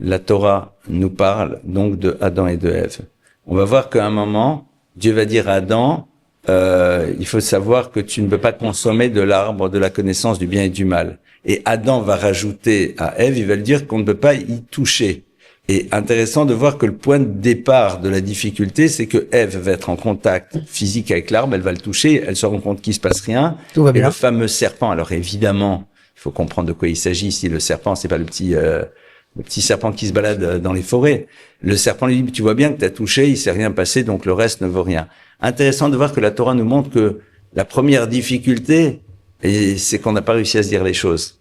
S2: la Torah nous parle donc de Adam et de Ève, on va voir qu'à un moment, Dieu va dire à Adam... il faut savoir que tu ne peux pas consommer de l'arbre de la connaissance du bien et du mal. Et Adam va rajouter à Ève, il va le dire qu'on ne peut pas y toucher. Et intéressant de voir que le point de départ de la difficulté, c'est que Ève va être en contact physique avec l'arbre, elle va le toucher, elle se rend compte qu'il se passe rien.
S1: Tout va bien.
S2: Et le fameux serpent, alors évidemment, il faut comprendre de quoi il s'agit ici. Le serpent, c'est pas le petit serpent qui se balade dans les forêts. Le serpent lui dit, tu vois bien que t'as touché, il s'est rien passé, donc le reste ne vaut rien. Intéressant de voir que la Torah nous montre que la première difficulté, c'est qu'on n'a pas réussi à se dire les choses.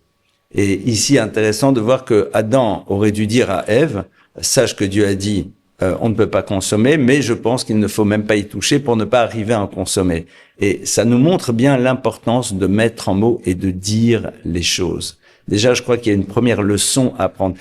S2: Et ici, intéressant de voir que Adam aurait dû dire à Ève, sache que Dieu a dit, on ne peut pas consommer, mais je pense qu'il ne faut même pas y toucher pour ne pas arriver à en consommer. Et ça nous montre bien l'importance de mettre en mots et de dire les choses. Déjà, je crois qu'il y a une première leçon à apprendre.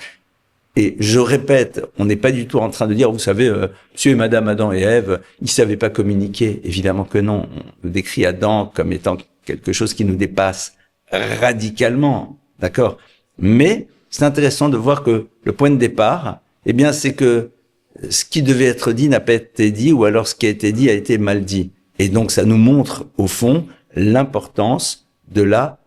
S2: Et je répète, on n'est pas du tout en train de dire, vous savez, monsieur et madame Adam et Ève, ils savaient pas communiquer. Évidemment que non. On décrit Adam comme étant quelque chose qui nous dépasse radicalement. D'accord? Mais c'est intéressant de voir que le point de départ, Eh bien, c'est que ce qui devait être dit n'a pas été dit, ou alors ce qui a été dit a été mal dit. Et donc, ça nous montre, au fond, l'importance de la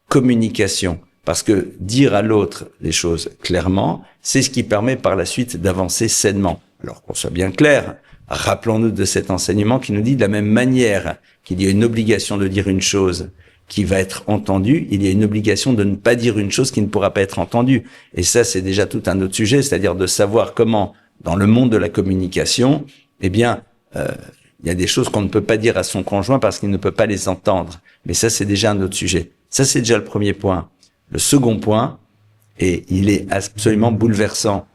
S2: communication. Parce que dire à l'autre les choses clairement, c'est ce qui permet par la suite d'avancer sainement. Alors qu'on soit bien clair, rappelons-nous de cet enseignement qui nous dit de la même manière qu'il y a une obligation de dire une chose qui va être entendue, il y a une obligation de ne pas dire une chose qui ne pourra pas être entendue. Et ça, c'est déjà tout un autre sujet, c'est-à-dire de savoir comment, dans le monde de la communication, eh bien, il y a des choses qu'on ne peut pas dire à son conjoint parce qu'il ne peut pas les entendre. Mais ça, c'est déjà un autre sujet. Ça, c'est déjà le premier point. Le second point, et il est absolument bouleversant,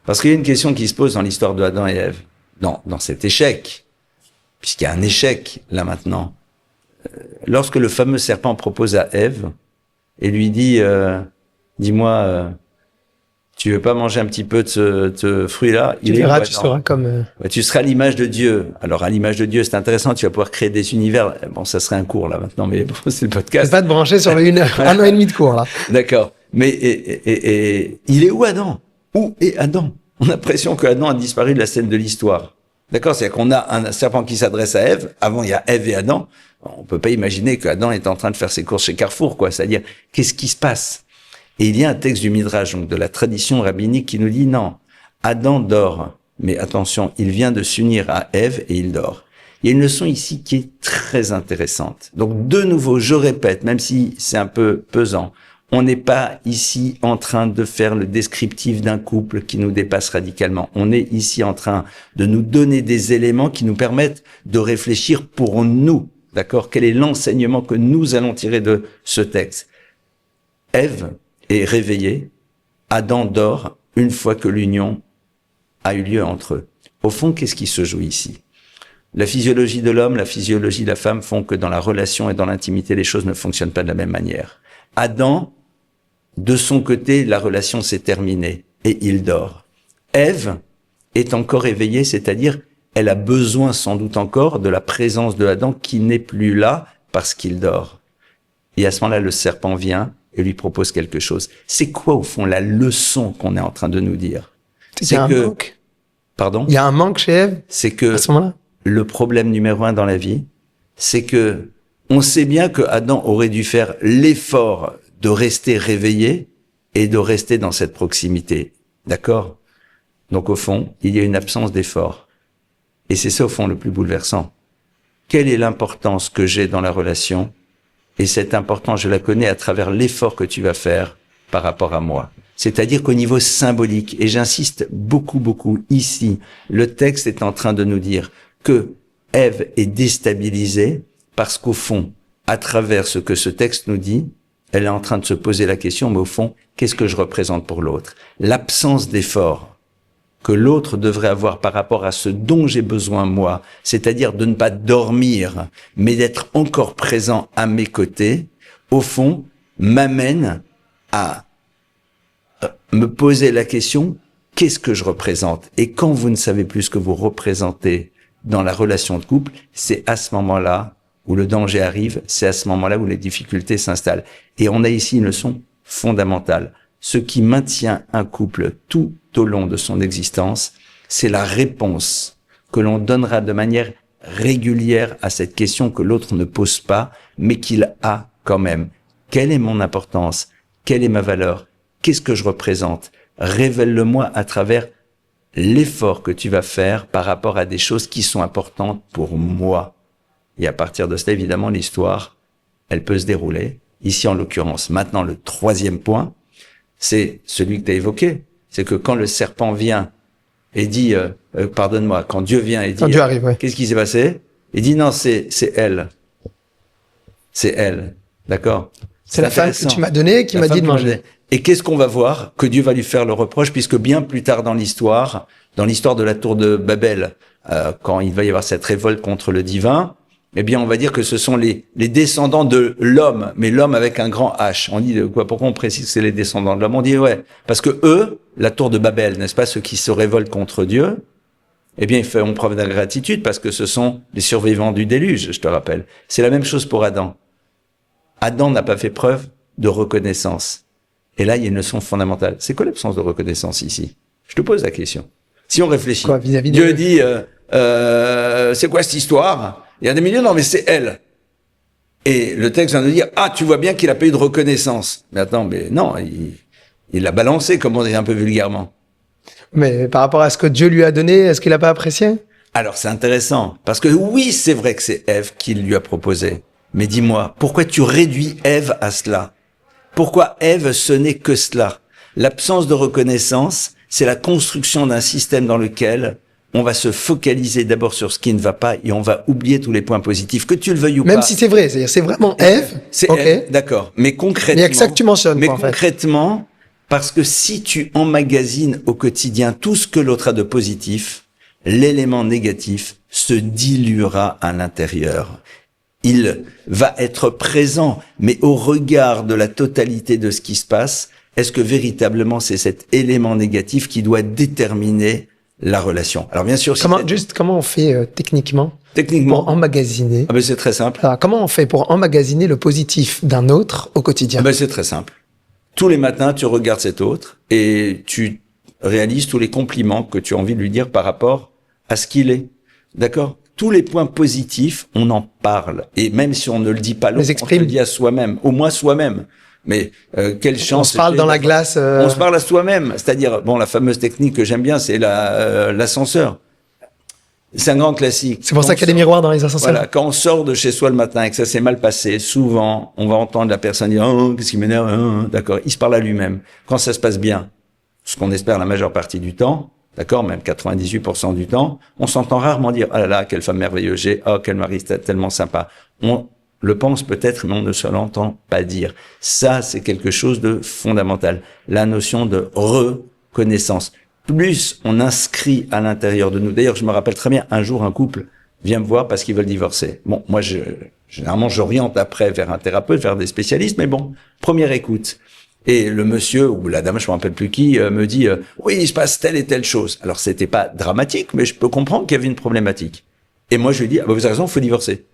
S2: parce qu'il y a une question qui se pose dans l'histoire de Adam et Ève, dans cet échec, puisqu'il y a un échec là maintenant. Lorsque le fameux serpent propose à Ève et lui dit dis-moi, tu veux pas manger un petit peu de ce fruit-là?
S1: Tu verras, tu seras comme...
S2: Tu seras à l'image de Dieu. Alors, à l'image de Dieu, c'est intéressant, tu vas pouvoir créer des univers. Bon, ça serait un cours, là, maintenant, mais bon, c'est le podcast.
S1: C'est pas de brancher sur le 1 heure, 1 an et demi de cours, là.
S2: D'accord. Mais, et il est où Adam? Où est Adam? On a l'impression que Adam a disparu de la scène de l'histoire. D'accord? C'est-à-dire qu'on a un serpent qui s'adresse à Ève. Avant, il y a Ève et Adam. On peut pas imaginer que Adam est en train de faire ses courses chez Carrefour, quoi. C'est-à-dire, qu'est-ce qui se passe? Et il y a un texte du Midrash, donc de la tradition rabbinique, qui nous dit non, Adam dort, mais attention, il vient de s'unir à Ève et il dort. Il y a une leçon ici qui est très intéressante. Donc de nouveau, je répète, même si c'est un peu pesant, on n'est pas ici en train de faire le descriptif d'un couple qui nous dépasse radicalement. On est ici en train de nous donner des éléments qui nous permettent de réfléchir pour nous. D'accord? Quel est l'enseignement que nous allons tirer de ce texte? Ève est réveillée, Adam dort une fois que l'union a eu lieu entre eux. Au fond, qu'est-ce qui se joue ici? La physiologie de l'homme, la physiologie de la femme font que dans la relation et dans l'intimité, les choses ne fonctionnent pas de la même manière. Adam, de son côté, la relation s'est terminée et il dort. Ève est encore éveillée, c'est-à-dire elle a besoin sans doute encore de la présence de Adam qui n'est plus là parce qu'il dort. Et à ce moment-là, le serpent vient et lui propose quelque chose. C'est quoi, au fond, la leçon qu'on est en train de nous dire?
S1: C'est que... manque.
S2: Pardon?
S1: Il y a un manque chez Ève?
S2: C'est que...
S1: À ce moment-là?
S2: Le problème numéro 1 dans la vie, c'est que on sait bien que Adam aurait dû faire l'effort de rester réveillé et de rester dans cette proximité. D'accord? Donc, au fond, il y a une absence d'effort. Et c'est ça, au fond, le plus bouleversant. Quelle est l'importance que j'ai dans la relation? Et cette importance, je la connais à travers l'effort que tu vas faire par rapport à moi. C'est-à-dire qu'au niveau symbolique, et j'insiste beaucoup, beaucoup ici, le texte est en train de nous dire que Ève est déstabilisée parce qu'au fond, à travers ce que ce texte nous dit, elle est en train de se poser la question, mais au fond, qu'est-ce que je représente pour l'autre? L'absence d'effort que l'autre devrait avoir par rapport à ce dont j'ai besoin moi, c'est-à-dire de ne pas dormir, mais d'être encore présent à mes côtés, au fond, m'amène à me poser la question, qu'est-ce que je représente? Et quand vous ne savez plus ce que vous représentez dans la relation de couple, c'est à ce moment-là où le danger arrive, c'est à ce moment-là où les difficultés s'installent. Et on a ici une leçon fondamentale. Ce qui maintient un couple tout au long de son existence, c'est la réponse que l'on donnera de manière régulière à cette question que l'autre ne pose pas, mais qu'il a quand même. Quelle est mon importance? Quelle est ma valeur? Qu'est-ce que je représente? Révèle-le-moi à travers l'effort que tu vas faire par rapport à des choses qui sont importantes pour moi. Et à partir de cela, évidemment, l'histoire, elle peut se dérouler. Ici, en l'occurrence, maintenant, le troisième point, c'est celui que tu as évoqué. C'est que quand le serpent vient et dit, pardonne-moi, quand Dieu vient et dit,
S1: quand Dieu arrive, ouais.
S2: Qu'est-ce qui s'est passé? Il dit, non, c'est elle. C'est elle. D'accord?
S1: C'est la femme que tu m'as donnée qui m'a dit de manger.
S2: Et qu'est-ce qu'on va voir? Que Dieu va lui faire le reproche, puisque bien plus tard dans l'histoire de la tour de Babel, quand il va y avoir cette révolte contre le divin, eh bien, on va dire que ce sont les descendants de l'homme, mais l'homme avec un grand H. On dit quoi? Pourquoi on précise que c'est les descendants de l'homme? On dit ouais, parce que eux, la tour de Babel, n'est-ce pas, ceux qui se révoltent contre Dieu, eh bien, ils font preuve d'ingratitude parce que ce sont les survivants du déluge, je te rappelle. C'est la même chose pour Adam. Adam n'a pas fait preuve de reconnaissance. Et là, il y a une leçon fondamentale. C'est quoi l'absence de reconnaissance ici? Je te pose la question. Si on réfléchit,
S1: Quoi, vis-à-vis
S2: Dieu dit, c'est quoi cette histoire? Il y a des millions, non mais c'est elle. Et le texte vient de dire, tu vois bien qu'il a pas eu de reconnaissance. Mais attends, mais non, il l'a balancé, comme on dit un peu vulgairement.
S1: Mais par rapport à ce que Dieu lui a donné, est-ce qu'il a pas apprécié?
S2: Alors c'est intéressant, parce que oui, c'est vrai que c'est Ève qui lui a proposé. Mais dis-moi, pourquoi tu réduis Ève à cela? Pourquoi Ève, ce n'est que cela? L'absence de reconnaissance, c'est la construction d'un système dans lequel on va se focaliser d'abord sur ce qui ne va pas et on va oublier tous les points positifs, que tu le veuilles ou pas.
S1: Même si c'est vrai, c'est-à-dire c'est vraiment Ève.
S2: C'est
S1: ok.
S2: Ève, d'accord. Mais concrètement.
S1: Mais il y a que ça que tu mentionnes,
S2: Mais
S1: quoi, en fait.
S2: concrètement, parce que si tu emmagasines au quotidien tout ce que l'autre a de positif, l'élément négatif se diluera à l'intérieur. Il va être présent, mais au regard de la totalité de ce qui se passe, est-ce que véritablement c'est cet élément négatif qui doit déterminer la relation? Alors bien sûr,
S1: Comment on fait techniquement
S2: techniquement,
S1: pour emmagasiner?
S2: ben c'est très simple.
S1: Alors, comment on fait pour emmagasiner le positif d'un autre au quotidien?
S2: Ben c'est très simple. Tous les matins, tu regardes cet autre et tu réalises tous les compliments que tu as envie de lui dire par rapport à ce qu'il est. D'accord? Tous les points positifs, on en parle. Et même si on ne le dit pas l'autre, on se le dit à soi-même, au moins soi-même. Mais quelle chance.
S1: On se parle dans la glace.
S2: On se parle à soi-même. C'est-à-dire, bon, la fameuse technique que j'aime bien, c'est l'ascenseur. C'est un grand classique.
S1: C'est pour ça qu'il y a des miroirs dans les ascenseurs.
S2: Voilà, quand on sort de chez soi le matin et que ça s'est mal passé, souvent, on va entendre la personne dire « Oh, qu'est-ce qui m'énerve d'accord, il se parle à lui-même. Quand ça se passe bien, ce qu'on espère la majeure partie du temps, d'accord, même 98% du temps, on s'entend rarement dire « Ah là là, quelle femme merveilleuse j'ai, oh, quel mari tellement sympa ». On le pense peut-être, mais on ne se l'entend pas dire. Ça, c'est quelque chose de fondamental. La notion de reconnaissance. Plus on inscrit à l'intérieur de nous. D'ailleurs, je me rappelle très bien, un jour, un couple vient me voir parce qu'ils veulent divorcer. Bon, moi, généralement, j'oriente après vers un thérapeute, vers des spécialistes, mais bon, première écoute. Et le monsieur, ou la dame, je me rappelle plus qui, me dit, oui, il se passe telle et telle chose. Alors, c'était pas dramatique, mais je peux comprendre qu'il y avait une problématique. Et moi, je lui dis, vous avez raison, il faut divorcer.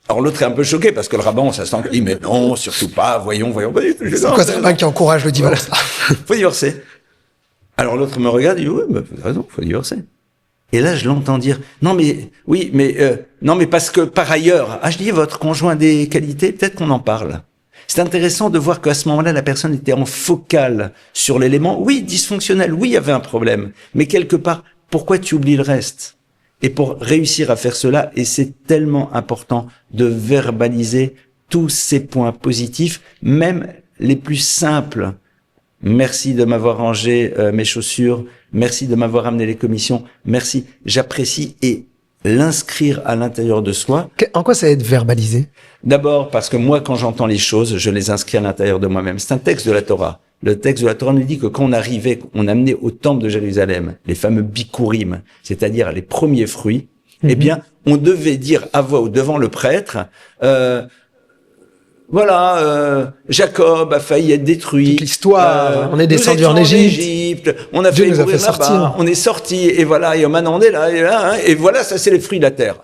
S2: Alors l'autre est un peu choqué parce que le rabbin, ça sent qu'il dit, mais non, surtout pas, voyons.
S1: C'est quoi ce rabbin qui encourage le divorce?
S2: Voilà. Faut divorcer. Alors l'autre me regarde, il dit, oui, vous avez raison, faut divorcer. Et là, je l'entends dire, non mais parce que par ailleurs, je dis, votre conjoint a des qualités, peut-être qu'on en parle. C'est intéressant de voir qu'à ce moment-là, la personne était en focale sur l'élément, oui, dysfonctionnel, oui, il y avait un problème, mais quelque part, pourquoi tu oublies le reste? Et pour réussir à faire cela, et c'est tellement important de verbaliser tous ces points positifs, même les plus simples. Merci de m'avoir rangé mes chaussures, merci de m'avoir amené les commissions, merci, j'apprécie, et l'inscrire à l'intérieur de soi.
S1: En quoi ça aide verbaliser?
S2: D'abord parce que moi, quand j'entends les choses, je les inscris à l'intérieur de moi-même. C'est un texte de la Torah. Le texte de la Torah nous dit que quand on arrivait, on amenait au temple de Jérusalem les fameux bikurim, c'est-à-dire les premiers fruits, eh bien, on devait dire à voix haute devant le prêtre, Jacob a failli être détruit.
S1: Toute l'histoire, on est descendu en Égypte,
S2: on a
S1: Dieu
S2: failli
S1: nous a fait
S2: mourir là-bas,
S1: sortir.
S2: on est sorti, et voilà, et maintenant on est là, et voilà, ça c'est les fruits de la terre.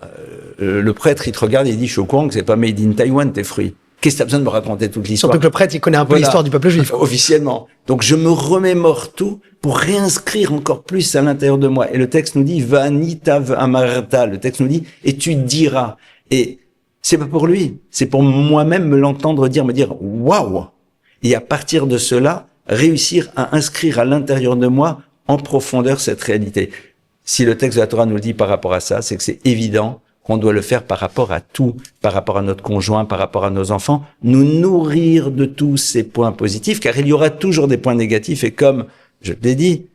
S2: Le prêtre, il te regarde et il dit, je suis au courant que c'est pas made in Taïwan, tes fruits. Qu'est-ce que t'as besoin de me raconter toute l'histoire?
S1: Surtout que le prêtre, il connaît un peu l'histoire du peuple juif.
S2: Officiellement. Donc, je me remémore tout pour réinscrire encore plus à l'intérieur de moi. Et le texte nous dit, Vanita amarta. Le texte nous dit, et tu diras. Et c'est pas pour lui. C'est pour moi-même me l'entendre dire, me dire, waouh! Et à partir de cela, réussir à inscrire à l'intérieur de moi en profondeur cette réalité. Si le texte de la Torah nous le dit par rapport à ça, c'est que c'est évident qu'on doit le faire par rapport à tout, par rapport à notre conjoint, par rapport à nos enfants, nous nourrir de tous ces points positifs, car il y aura toujours des points négatifs, et comme je te l'ai dit,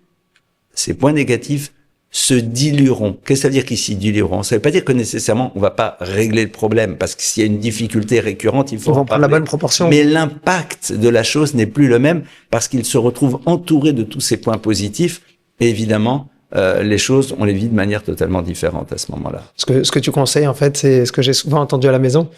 S2: ces points négatifs se dilueront. Qu'est-ce que ça veut dire qu'ils s'y dilueront? Ça veut pas dire que nécessairement on va pas régler le problème, parce que s'il y a une difficulté récurrente, il faut en
S1: prendre la bonne proportion.
S2: Mais l'impact de la chose n'est plus le même, parce qu'il se retrouve entouré de tous ces points positifs, et évidemment, les choses, on les vit de manière totalement différente à ce moment-là.
S1: Ce que tu conseilles, en fait, c'est ce que j'ai souvent entendu à la maison.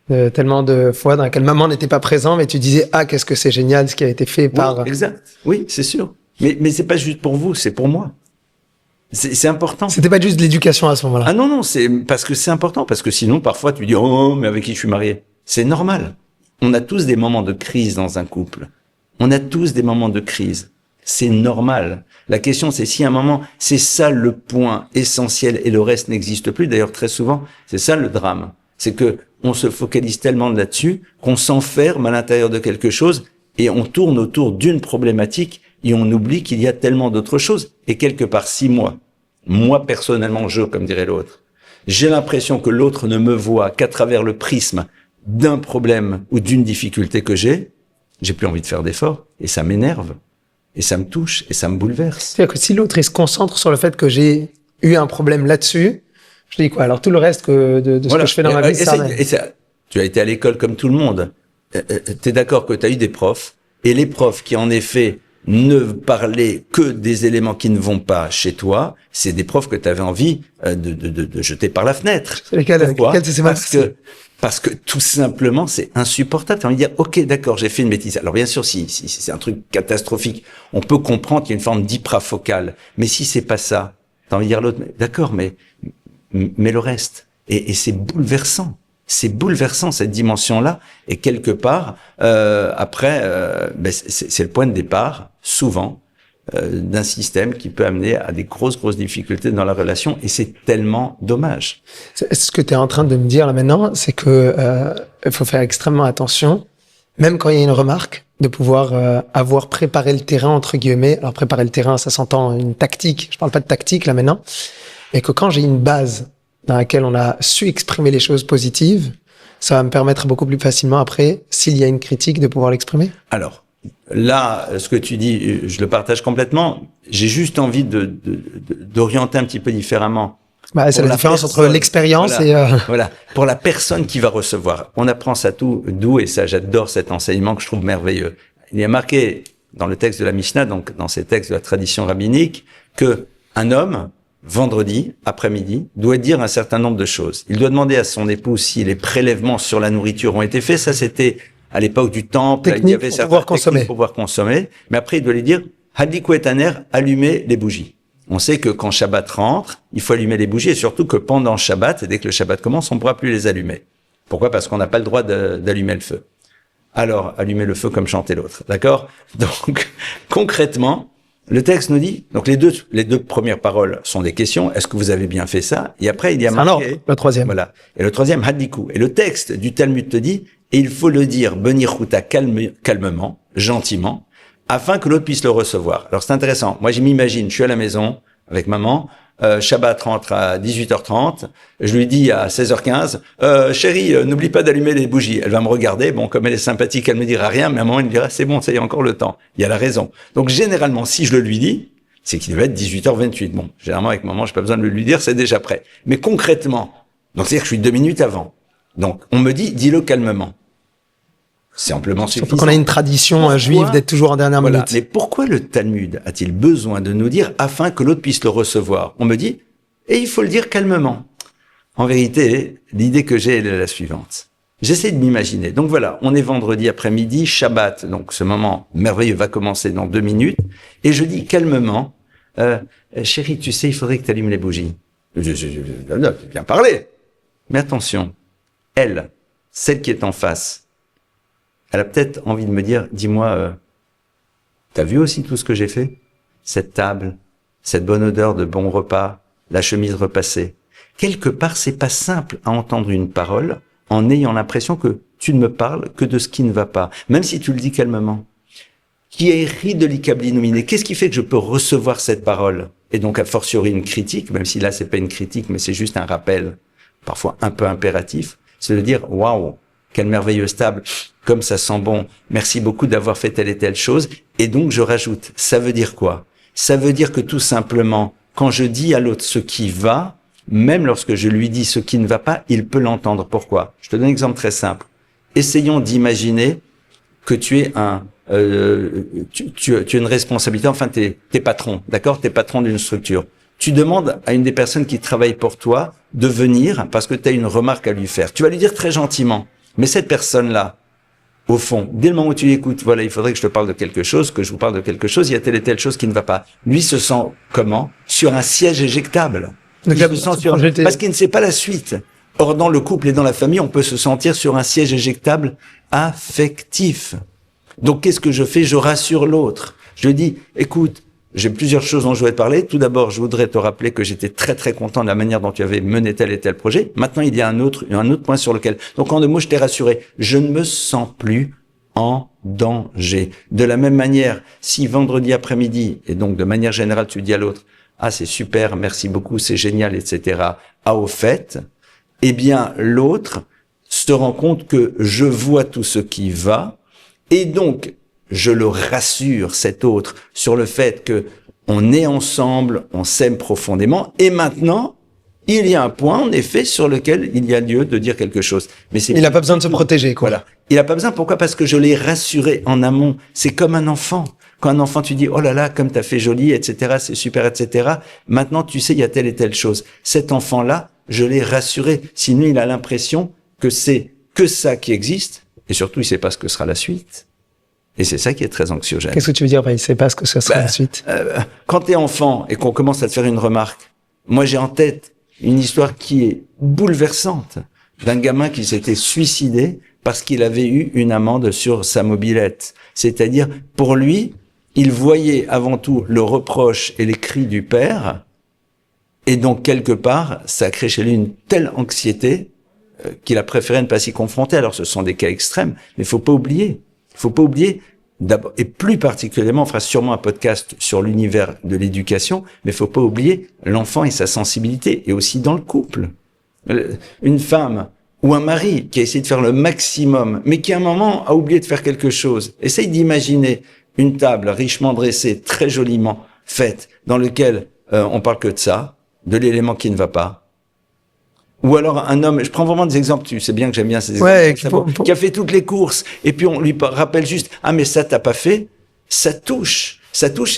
S1: Tellement de fois dans lesquelles maman n'était pas présente, mais tu disais, qu'est-ce que c'est génial ce qui a été fait par...
S2: Oui, exact. Oui, c'est sûr. Mais c'est pas juste pour vous, c'est pour moi. C'est important.
S1: C'était pas juste de l'éducation à ce moment-là.
S2: Ah non, c'est parce que c'est important, parce que sinon, parfois, tu dis, mais avec qui je suis marié? C'est normal. On a tous des moments de crise dans un couple. On a tous des moments de crise. C'est normal. La question, c'est si à un moment, c'est ça le point essentiel et le reste n'existe plus. D'ailleurs, très souvent, c'est ça le drame. C'est que on se focalise tellement là-dessus qu'on s'enferme à l'intérieur de quelque chose et on tourne autour d'une problématique et on oublie qu'il y a tellement d'autres choses. Et quelque part, si moi personnellement, comme dirait l'autre, j'ai l'impression que l'autre ne me voit qu'à travers le prisme d'un problème ou d'une difficulté que j'ai plus envie de faire d'efforts et ça m'énerve. Et ça me touche, et ça me bouleverse.
S1: C'est-à-dire que si l'autre, il se concentre sur le fait que j'ai eu un problème là-dessus, je dis quoi? Alors tout le reste de ce que je fais dans ma vie,
S2: tu as été à l'école comme tout le monde. T'es d'accord que tu as eu des profs, et les profs qui en effet ne parlaient que des éléments qui ne vont pas chez toi, c'est des profs que tu avais envie de jeter par la fenêtre.
S1: C'est lesquels c'est
S2: Parce que tout simplement, c'est insupportable. Tu as envie de dire, ok, d'accord, j'ai fait une bêtise. Alors bien sûr, si c'est un truc catastrophique, on peut comprendre qu'il y a une forme d'hyprafocale. Mais si c'est pas ça, tu as envie de dire à l'autre, d'accord, mais le reste. Et c'est bouleversant. C'est bouleversant, cette dimension-là. Et quelque part, après, c'est le point de départ, souvent, d'un système qui peut amener à des grosses difficultés dans la relation, et c'est tellement dommage.
S1: Ce que tu es en train de me dire là maintenant, c'est que il faut faire extrêmement attention, même quand il y a une remarque, de pouvoir avoir préparé le terrain entre guillemets. Alors préparer le terrain, ça s'entend une tactique. Je parle pas de tactique là maintenant, mais que quand j'ai une base dans laquelle on a su exprimer les choses positives, ça va me permettre beaucoup plus facilement après, s'il y a une critique, de pouvoir l'exprimer.
S2: Alors là, ce que tu dis, je le partage complètement. J'ai juste envie d'orienter un petit peu différemment.
S1: C'est la différence entre l'expérience
S2: Voilà. Pour la personne qui va recevoir. On apprend ça d'où, et ça, j'adore cet enseignement que je trouve merveilleux. Il y a marqué dans le texte de la Mishnah, donc dans ces textes de la tradition rabbinique, que un homme, vendredi, après-midi, doit dire un certain nombre de choses. Il doit demander à son épouse si les prélèvements sur la nourriture ont été faits. Ça, c'était à l'époque du temple,
S1: technique,
S2: il y avait certaines techniques pour pouvoir consommer. Mais après, il doit lui dire, Hadliku et Taner, allumer les bougies. On sait que quand Shabbat rentre, il faut allumer les bougies, et surtout que pendant Shabbat, et dès que le Shabbat commence, on ne pourra plus les allumer. Pourquoi? Parce qu'on n'a pas le droit d'allumer le feu. Alors, allumer le feu comme chanter l'autre. D'accord? Donc, concrètement, le texte nous dit, donc les deux premières paroles sont des questions. Est-ce que vous avez bien fait ça? Et après, il y a marqué.
S1: Le troisième.
S2: Voilà. Et le troisième, Hadliku. Et le texte du Talmud te dit, et il faut le dire, Benichuta, calmement, gentiment, afin que l'autre puisse le recevoir. Alors c'est intéressant. Moi, je m'imagine, je suis à la maison avec maman, Shabbat rentre à 18h30, je lui dis à 16h15, chérie, n'oublie pas d'allumer les bougies. Elle va me regarder, bon, comme elle est sympathique, elle me dira rien, mais à un moment, elle me dira, c'est bon, ça y est, encore le temps. Il y a la raison. Donc généralement, si je le lui dis, c'est qu'il devait être 18h28. Bon, généralement avec maman, j'ai pas besoin de le lui dire, c'est déjà prêt. Mais concrètement, donc c'est-à-dire que je suis 2 minutes avant. Donc on me dit, dis-le calmement. C'est amplement suffisant.
S1: Surtout qu'on a une tradition juive d'être toujours en dernière minute.
S2: Mais pourquoi le Talmud a-t-il besoin de nous dire afin que l'autre puisse le recevoir? On me dit, et il faut le dire calmement. En vérité, l'idée que j'ai, elle est la suivante. J'essaie de m'imaginer. Donc voilà, on est vendredi après-midi, Shabbat, donc ce moment merveilleux va commencer dans 2 minutes, et je dis calmement, chérie, tu sais, il faudrait que tu allumes les bougies. J'ai bien parlé. Mais attention, elle, celle qui est en face, elle a peut-être envie de me dire, dis-moi, t'as vu aussi tout ce que j'ai fait? Cette table, cette bonne odeur de bon repas, la chemise repassée. Quelque part, c'est pas simple à entendre une parole en ayant l'impression que tu ne me parles que de ce qui ne va pas, même si tu le dis calmement. Qui est ri de l'icabli nominé? Qu'est-ce qui fait que je peux recevoir cette parole? Et donc, a fortiori, une critique, même si là, c'est pas une critique, mais c'est juste un rappel, parfois un peu impératif, c'est de dire, waouh, quelle merveilleuse table, comme ça sent bon, merci beaucoup d'avoir fait telle et telle chose. Et donc, je rajoute, ça veut dire quoi? Ça veut dire que tout simplement, quand je dis à l'autre ce qui va, même lorsque je lui dis ce qui ne va pas, il peut l'entendre. Pourquoi? Je te donne un exemple très simple. Essayons d'imaginer que tu es tu as une responsabilité, enfin, t'es patron, d'accord? T'es patron d'une structure. Tu demandes à une des personnes qui travaille pour toi de venir parce que tu as une remarque à lui faire. Tu vas lui dire très gentiment. Mais cette personne-là, au fond, dès le moment où tu l'écoutes, voilà, il faudrait que je te parle de quelque chose, que je vous parle de quelque chose, il y a telle et telle chose qui ne va pas. Lui se sent comment? Sur un siège éjectable.
S1: Donc,
S2: il se sent parce qu'il ne sait pas la suite. Or, dans le couple et dans la famille, on peut se sentir sur un siège éjectable affectif. Donc, qu'est-ce que je fais? Je rassure l'autre. Je lui dis, écoute, j'ai plusieurs choses dont je voudrais te parler. Tout d'abord, je voudrais te rappeler que j'étais très très content de la manière dont tu avais mené tel et tel projet. Maintenant, il y a un autre point sur lequel. Donc, en 2 mots, je t'ai rassuré. Je ne me sens plus en danger. De la même manière, si vendredi après-midi, et donc de manière générale, tu dis à l'autre, ah, c'est super, merci beaucoup, c'est génial, etc. Ah, au fait, eh bien, l'autre se rend compte que je vois tout ce qui va, et donc, je le rassure, cet autre, sur le fait que on est ensemble, on s'aime profondément, et maintenant, il y a un point, en effet, sur lequel il y a lieu de dire quelque chose. Mais
S1: il n'a pas besoin de se protéger, quoi.
S2: Voilà. Il n'a pas besoin. Pourquoi? Parce que je l'ai rassuré en amont. C'est comme un enfant. Quand un enfant, tu dis, oh là là, comme t'as fait joli, etc., c'est super, etc. Maintenant, tu sais, il y a telle et telle chose. Cet enfant-là, je l'ai rassuré. Sinon, il a l'impression que c'est que ça qui existe. Et surtout, il sait pas ce que sera la suite. Et c'est ça qui est très anxiogène.
S1: Qu'est-ce que tu veux dire? Il sait pas ce que ce sera la suite.
S2: Quand t'es enfant et qu'on commence à te faire une remarque, moi, j'ai en tête une histoire qui est bouleversante d'un gamin qui s'était suicidé parce qu'il avait eu une amende sur sa mobilette. C'est-à-dire, pour lui, il voyait avant tout le reproche et les cris du père, et donc, quelque part, ça a créé chez lui une telle anxiété qu'il a préféré ne pas s'y confronter. Alors, ce sont des cas extrêmes, mais il faut pas oublier, d'abord, et plus particulièrement, on fera sûrement un podcast sur l'univers de l'éducation, mais il faut pas oublier l'enfant et sa sensibilité, et aussi dans le couple. Une femme ou un mari qui a essayé de faire le maximum, mais qui à un moment a oublié de faire quelque chose. Essaye d'imaginer une table richement dressée, très joliment faite, dans laquelle on parle que de ça, de l'élément qui ne va pas. Ou alors un homme, je prends vraiment des exemples, tu sais bien que j'aime bien ces exemples, qui a fait toutes les courses, et puis on lui rappelle juste, ah mais ça t'as pas fait, ça touche,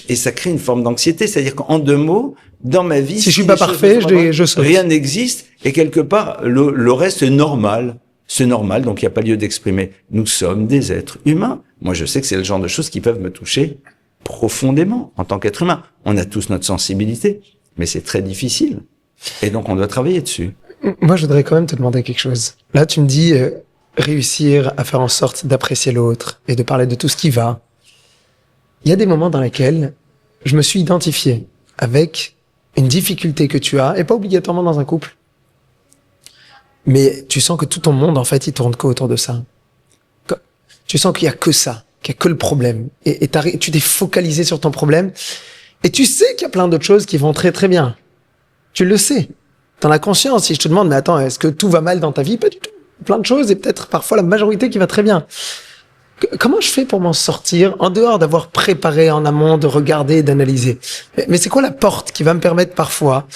S2: et ça crée une forme d'anxiété, c'est-à-dire qu'en 2 mots, dans ma vie,
S1: si je suis pas parfait, je saute.
S2: Rien n'existe, et quelque part, le reste est normal, donc il n'y a pas lieu d'exprimer. Nous sommes des êtres humains. Moi je sais que c'est le genre de choses qui peuvent me toucher profondément en tant qu'être humain. On a tous notre sensibilité, mais c'est très difficile, et donc on doit travailler dessus.
S1: Moi, je voudrais quand même te demander quelque chose. Là, tu me dis réussir à faire en sorte d'apprécier l'autre et de parler de tout ce qui va. Il y a des moments dans lesquels je me suis identifié avec une difficulté que tu as, et pas obligatoirement dans un couple. Mais tu sens que tout ton monde, en fait, il tourne qu'autour de ça. Tu sens qu'il y a que ça, qu'il y a que le problème. Et tu t'es focalisé sur ton problème. Et tu sais qu'il y a plein d'autres choses qui vont très très bien. Tu le sais. T'en as conscience. Si je te demande, mais attends, est-ce que tout va mal dans ta vie? Pas du tout. Plein de choses et peut-être parfois la majorité qui va très bien. Comment je fais pour m'en sortir en dehors d'avoir préparé en amont, de regarder, d'analyser? Mais c'est quoi la porte qui va me permettre parfois,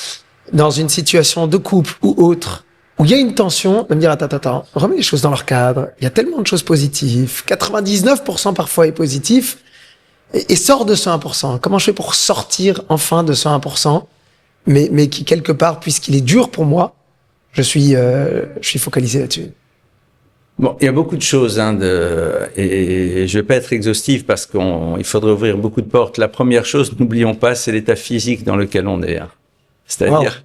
S1: dans une situation de couple ou autre, où il y a une tension, de me dire, attends, remets les choses dans leur cadre. Il y a tellement de choses positives. 99% parfois est positif. Et sors de ce 1%. Comment je fais pour sortir enfin de ce 1%? Mais qui, quelque part, puisqu'il est dur pour moi, je suis focalisé là-dessus.
S2: Bon, il y a beaucoup de choses, et je vais pas être exhaustif parce qu'il faudrait ouvrir beaucoup de portes. La première chose, n'oublions pas, c'est l'état physique dans lequel on est. C'est-à-dire,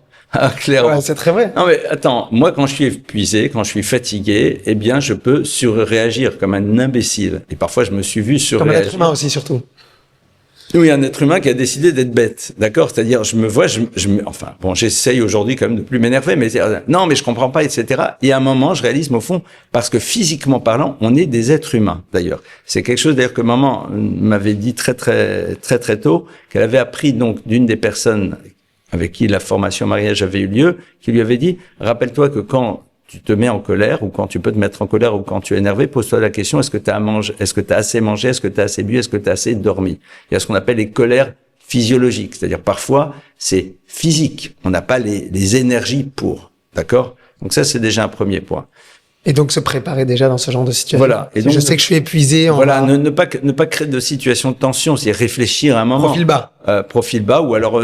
S2: clairement.
S1: Ouais, c'est très vrai.
S2: Non, mais attends, moi, quand je suis épuisé, quand je suis fatigué, eh bien, je peux surréagir comme un imbécile. Et parfois, je me suis vu surréagir.
S1: Comme un être humain aussi, surtout.
S2: Oui, un être humain qui a décidé d'être bête, d'accord? C'est-à-dire, je me vois, enfin, bon, j'essaye aujourd'hui quand même de plus m'énerver, mais non, mais je comprends pas, etc. Et à un moment, je réalise, au fond, parce que physiquement parlant, on est des êtres humains, d'ailleurs. C'est quelque chose, d'ailleurs, que maman m'avait dit très tôt, qu'elle avait appris, donc, d'une des personnes avec qui la formation mariage avait eu lieu, qui lui avait dit, rappelle-toi que quand tu te mets en colère, ou quand tu peux te mettre en colère, ou quand tu es énervé, pose-toi la question, est-ce que tu as à manger, est-ce que tu as assez mangé, est-ce que tu as assez bu, est-ce que tu as assez dormi? Il y a ce qu'on appelle les colères physiologiques, c'est-à-dire parfois, c'est physique. On n'a pas les énergies pour, d'accord? Donc ça, c'est déjà un premier point.
S1: Et donc se préparer déjà dans ce genre de situation.
S2: Voilà. Et donc,
S1: je sais que je suis épuisé.
S2: Voilà, ne pas créer de situation de tension, c'est réfléchir à un moment. Profil bas, ou alors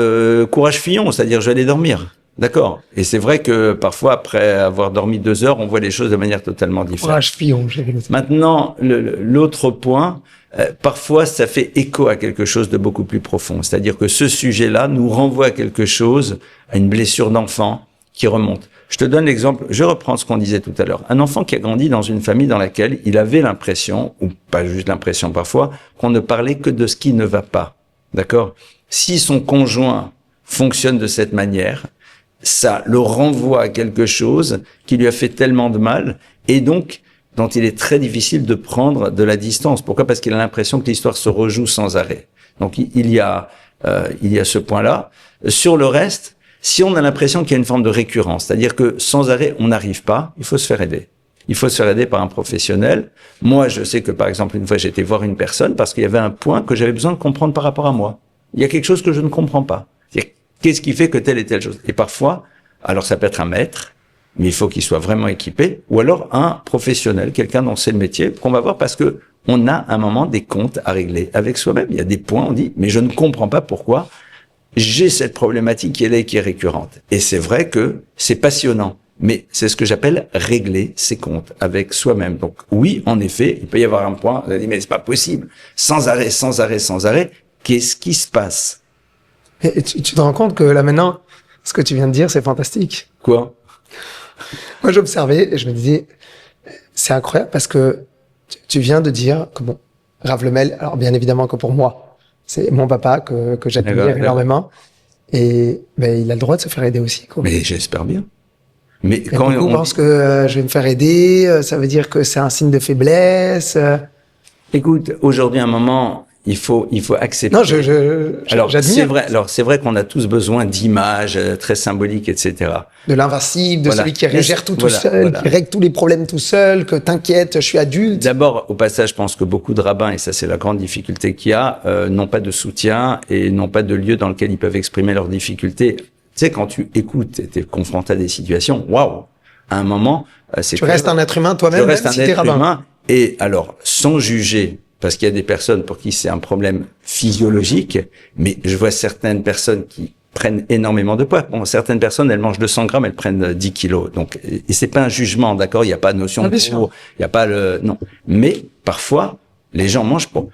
S2: courage Fillon, c'est-à-dire je vais aller dormir. D'accord. Et c'est vrai que parfois, après avoir dormi 2 heures, on voit les choses de manière totalement différente.
S1: Courage Fillon, j'ai vu.
S2: Maintenant, l'autre point, parfois ça fait écho à quelque chose de beaucoup plus profond. C'est-à-dire que ce sujet-là nous renvoie à quelque chose, à une blessure d'enfant qui remonte. Je te donne l'exemple, je reprends ce qu'on disait tout à l'heure. Un enfant qui a grandi dans une famille dans laquelle il avait l'impression, ou pas juste l'impression parfois, qu'on ne parlait que de ce qui ne va pas. D'accord? Si son conjoint fonctionne de cette manière, ça le renvoie à quelque chose qui lui a fait tellement de mal, et donc dont il est très difficile de prendre de la distance. Pourquoi? Parce qu'il a l'impression que l'histoire se rejoue sans arrêt. Donc il y a ce point-là. Sur le reste, si on a l'impression qu'il y a une forme de récurrence, c'est-à-dire que sans arrêt on n'arrive pas, il faut se faire aider. Il faut se faire aider par un professionnel. Moi, je sais que par exemple une fois j'ai été voir une personne parce qu'il y avait un point que j'avais besoin de comprendre par rapport à moi. Il y a quelque chose que je ne comprends pas. C'est-à-dire, qu'est-ce qui fait que telle et telle chose? Et parfois, alors ça peut être un maître, mais il faut qu'il soit vraiment équipé, ou alors un professionnel, quelqu'un dont c'est le métier, qu'on va voir parce que on a à un moment des comptes à régler avec soi-même. Il y a des points, on dit, mais je ne comprends pas pourquoi j'ai cette problématique qui est là et qui est récurrente. Et c'est vrai que c'est passionnant, mais c'est ce que j'appelle régler ses comptes avec soi-même. Donc oui, en effet, il peut y avoir un point, on a dit, mais c'est pas possible. Sans arrêt, sans arrêt, sans arrêt, qu'est-ce qui se passe?
S1: Et tu te rends compte que là maintenant, ce que tu viens de dire, c'est fantastique.
S2: Quoi?
S1: Moi, j'observais et je me disais, c'est incroyable parce que tu viens de dire que bon, Rav Lemel, alors bien évidemment que pour moi, c'est mon papa que j'admire énormément et ben, il a le droit de se faire aider aussi, quoi.
S2: Mais j'espère bien. Mais
S1: Et
S2: quand
S1: on
S2: on
S1: pense que je vais me faire aider, ça veut dire que c'est un signe de faiblesse.
S2: écoute, aujourd'hui, à un moment, il faut accepter.
S1: Non,
S2: Alors,
S1: j'admire.
S2: c'est vrai. Alors, c'est vrai qu'on a tous besoin d'images très symboliques, etc.
S1: De l'invincible, de
S2: Voilà.
S1: celui qui gère tout
S2: Voilà,
S1: seul,
S2: voilà.
S1: qui règle tous les problèmes tout seul, que t'inquiète, je suis adulte.
S2: D'abord, au passage, je pense que beaucoup de rabbins, et ça c'est la grande difficulté qu'il y a, n'ont pas de soutien et n'ont pas de lieu dans lequel ils peuvent exprimer leurs difficultés. Tu sais, quand tu écoutes et t'es confronté à des situations, waouh, à un moment, c'est
S1: Tu restes un être humain toi-même,
S2: je
S1: même
S2: reste un
S1: si t'es
S2: être
S1: rabbin.
S2: humain. Et alors, sans juger, parce qu'il y a des personnes pour qui c'est un problème physiologique, mais je vois certaines personnes qui prennent énormément de poids. Bon, certaines personnes, elles mangent 200 grammes, elles prennent 10 kilos. Donc, et c'est pas un jugement, d'accord? Il n'y a pas de notion de poids, il n'y a pas le, non. Mais, parfois, les gens mangent pour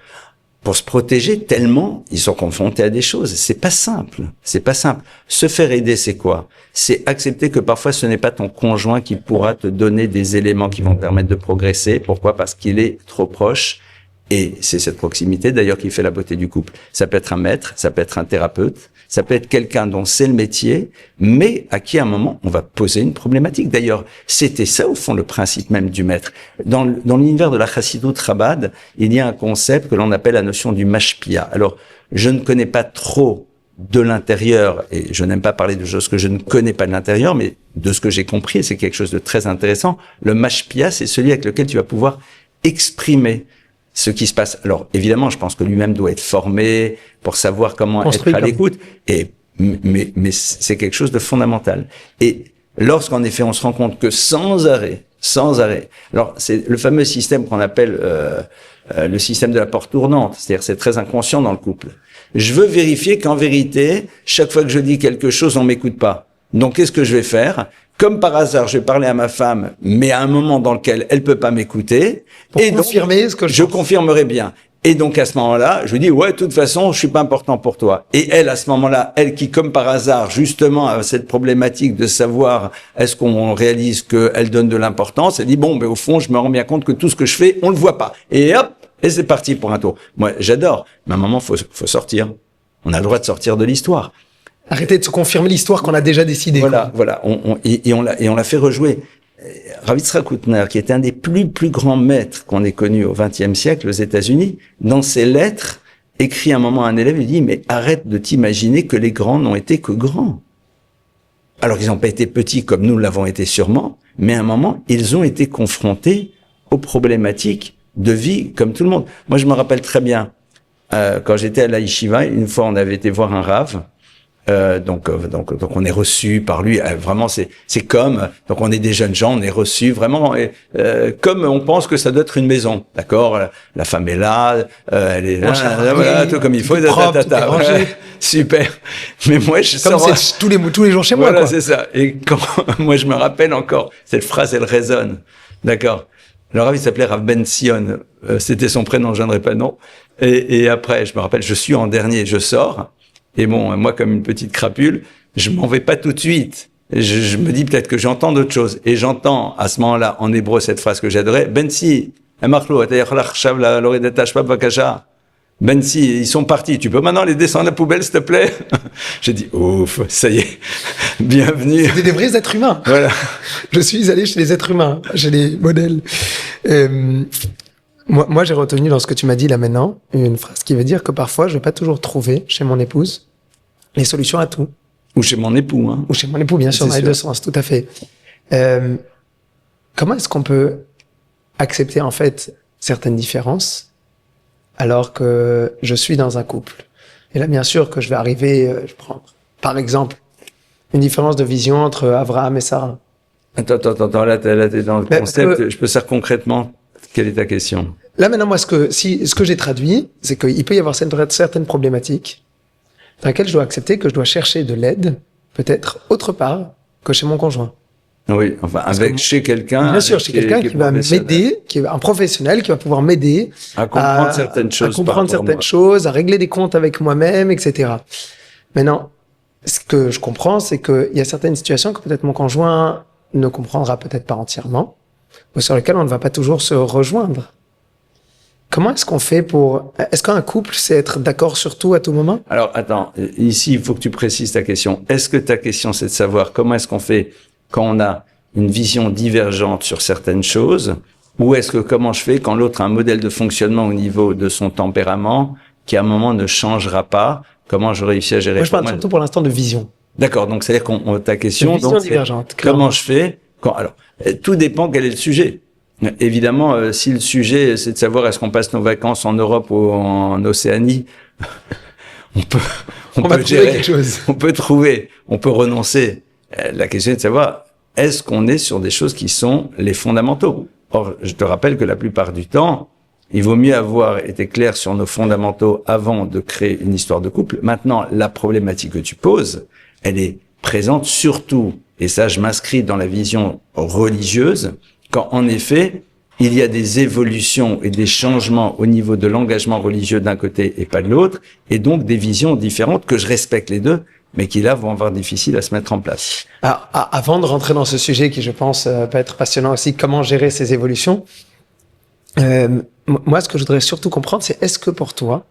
S2: se protéger tellement ils sont confrontés à des choses. C'est pas simple. C'est pas simple. Se faire aider, c'est quoi? C'est accepter que parfois ce n'est pas ton conjoint qui pourra te donner des éléments qui vont te permettre de progresser. Pourquoi? Parce qu'il est trop proche. Et c'est cette proximité d'ailleurs qui fait la beauté du couple. Ça peut être un maître, ça peut être un thérapeute, ça peut être quelqu'un dont c'est le métier, mais à qui à un moment on va poser une problématique. D'ailleurs, c'était ça au fond le principe même du maître. Dans l'univers de la Chassidut Chabad, il y a un concept que l'on appelle la notion du mashpia. Alors, je ne connais pas trop de l'intérieur, et je n'aime pas parler de choses que je ne connais pas de l'intérieur, mais de ce que j'ai compris, et c'est quelque chose de très intéressant. Le mashpia, c'est celui avec lequel tu vas pouvoir exprimer ce qui se passe. Alors, évidemment, je pense que lui-même doit être formé pour savoir comment être à l'écoute. Mais c'est quelque chose de fondamental. Et lorsqu'en effet, on se rend compte que sans arrêt, alors c'est le fameux système qu'on appelle le système de la porte tournante. C'est-à-dire, c'est très inconscient dans le couple. Je veux vérifier qu'en vérité, chaque fois que je dis quelque chose, on m'écoute pas. Donc, qu'est-ce que je vais faire? Comme par hasard, je vais parler à ma femme, mais à un moment dans lequel elle peut pas m'écouter.
S1: Pour confirmer ce que
S2: je confirmerai bien. Et donc, à ce moment-là, je lui dis, ouais, de toute façon, je suis pas important pour toi. Et elle, à ce moment-là, elle qui, comme par hasard, justement, a cette problématique de savoir est-ce qu'on réalise qu'elle donne de l'importance, elle dit, bon, ben, au fond, je me rends bien compte que tout ce que je fais, on le voit pas. Et hop, et c'est parti pour un tour. Moi, j'adore. Mais à un moment, faut sortir. On a le droit de sortir de l'histoire.
S1: Arrêtez de se confirmer l'histoire qu'on a déjà décidée.
S2: Voilà, voilà. On l'a fait rejouer. Rav Yitzhak Hutner, qui était un des plus grands maîtres qu'on ait connus au XXe siècle aux États-Unis, dans ses lettres, écrit un moment à un élève, il dit, mais arrête de t'imaginer que les grands n'ont été que grands. Alors qu'ils n'ont pas été petits comme nous l'avons été sûrement, mais à un moment, ils ont été confrontés aux problématiques de vie comme tout le monde. Moi, je me rappelle très bien, quand j'étais à la Yeshiva, une fois, on avait été voir un Rav. Donc on est reçu par lui. Vraiment, c'est comme. Donc on est des jeunes gens, on est reçus vraiment comme on pense que ça doit être une maison, d'accord. La femme est là, elle est là, voilà, tout comme il faut.
S1: Propre, tout est rangé.
S2: Super. Mais moi, je
S1: comme
S2: sors
S1: c'est tous les jours chez moi.
S2: Voilà,
S1: Quoi.
S2: c'est ça. Et quand moi, je me rappelle encore cette phrase, elle résonne, d'accord. Le Rav, il s'appelait Rav Ben Sion. C'était son prénom, je ne donnerai pas le nom. Et après, je me rappelle, je suis en dernier, je sors. Et bon, moi, comme une petite crapule, je m'en vais pas tout de suite. je me dis peut-être que j'entends d'autres choses. Et j'entends à ce moment-là, en hébreu, cette phrase que j'adorais, Ben si, Ben si, ils sont partis, tu peux maintenant les descendre à la poubelle, s'il te plaît? J'ai dit, ouf, ça y est, bienvenue.
S1: C'était des vrais êtres humains.
S2: Voilà.
S1: Je suis allé chez les êtres humains, chez les modèles. Moi, j'ai retenu dans ce que tu m'as dit là maintenant, une phrase qui veut dire que parfois, je vais pas toujours trouver chez mon épouse les solutions à tout.
S2: Ou chez mon époux, hein.
S1: Ou chez mon époux, bien sûr, dans les deux sens, tout à fait. Comment est-ce qu'on peut accepter, en fait, certaines différences alors que je suis dans un couple? Et là, bien sûr, que je vais arriver, je prends, par exemple, une différence de vision entre Abraham et Sarah.
S2: Attends, là, t'es dans le concept. Je peux faire concrètement. Quelle est ta question?
S1: Là, maintenant, moi, ce que j'ai traduit, c'est qu'il peut y avoir certaines problématiques dans lesquelles je dois accepter que je dois chercher de l'aide, peut-être autre part que chez mon conjoint.
S2: Oui, enfin, chez quelqu'un.
S1: Bien sûr, chez quelqu'un qui va m'aider, qui est un professionnel, qui va pouvoir m'aider
S2: à comprendre certaines choses,
S1: à régler des comptes avec moi-même, etc. Maintenant, ce que je comprends, c'est qu'il y a certaines situations que peut-être mon conjoint ne comprendra peut-être pas entièrement, ou sur lesquelles on ne va pas toujours se rejoindre. Comment est-ce qu'on fait est-ce qu'un couple, c'est être d'accord sur tout à tout moment?
S2: Alors, attends, ici, il faut que tu précises ta question. Est-ce que ta question, c'est de savoir comment est-ce qu'on fait quand on a une vision divergente sur certaines choses, ou est-ce que comment je fais quand l'autre a un modèle de fonctionnement au niveau de son tempérament qui à un moment ne changera pas? Comment je réussis à gérer?
S1: Moi, je parle surtout pour l'instant de vision.
S2: D'accord, donc c'est-à-dire ta question,
S1: vision
S2: donc
S1: divergente.
S2: Comment je fais alors, tout dépend quel est le sujet. Évidemment, si le sujet c'est de savoir est-ce qu'on passe nos vacances en Europe ou en Océanie, on peut gérer
S1: quelque chose.
S2: On peut renoncer. La question est de savoir est-ce qu'on est sur des choses qui sont les fondamentaux. Or, je te rappelle que la plupart du temps, il vaut mieux avoir été clair sur nos fondamentaux avant de créer une histoire de couple. Maintenant, la problématique que tu poses, elle est présente surtout, et ça je m'inscris dans la vision religieuse, quand en effet, il y a des évolutions et des changements au niveau de l'engagement religieux d'un côté et pas de l'autre, et donc des visions différentes que je respecte les deux, mais qui là vont avoir difficile à se mettre en place.
S1: Alors, avant de rentrer dans ce sujet qui, je pense, peut être passionnant aussi, comment gérer ces évolutions, moi, ce que je voudrais surtout comprendre, c'est est-ce que pour toi,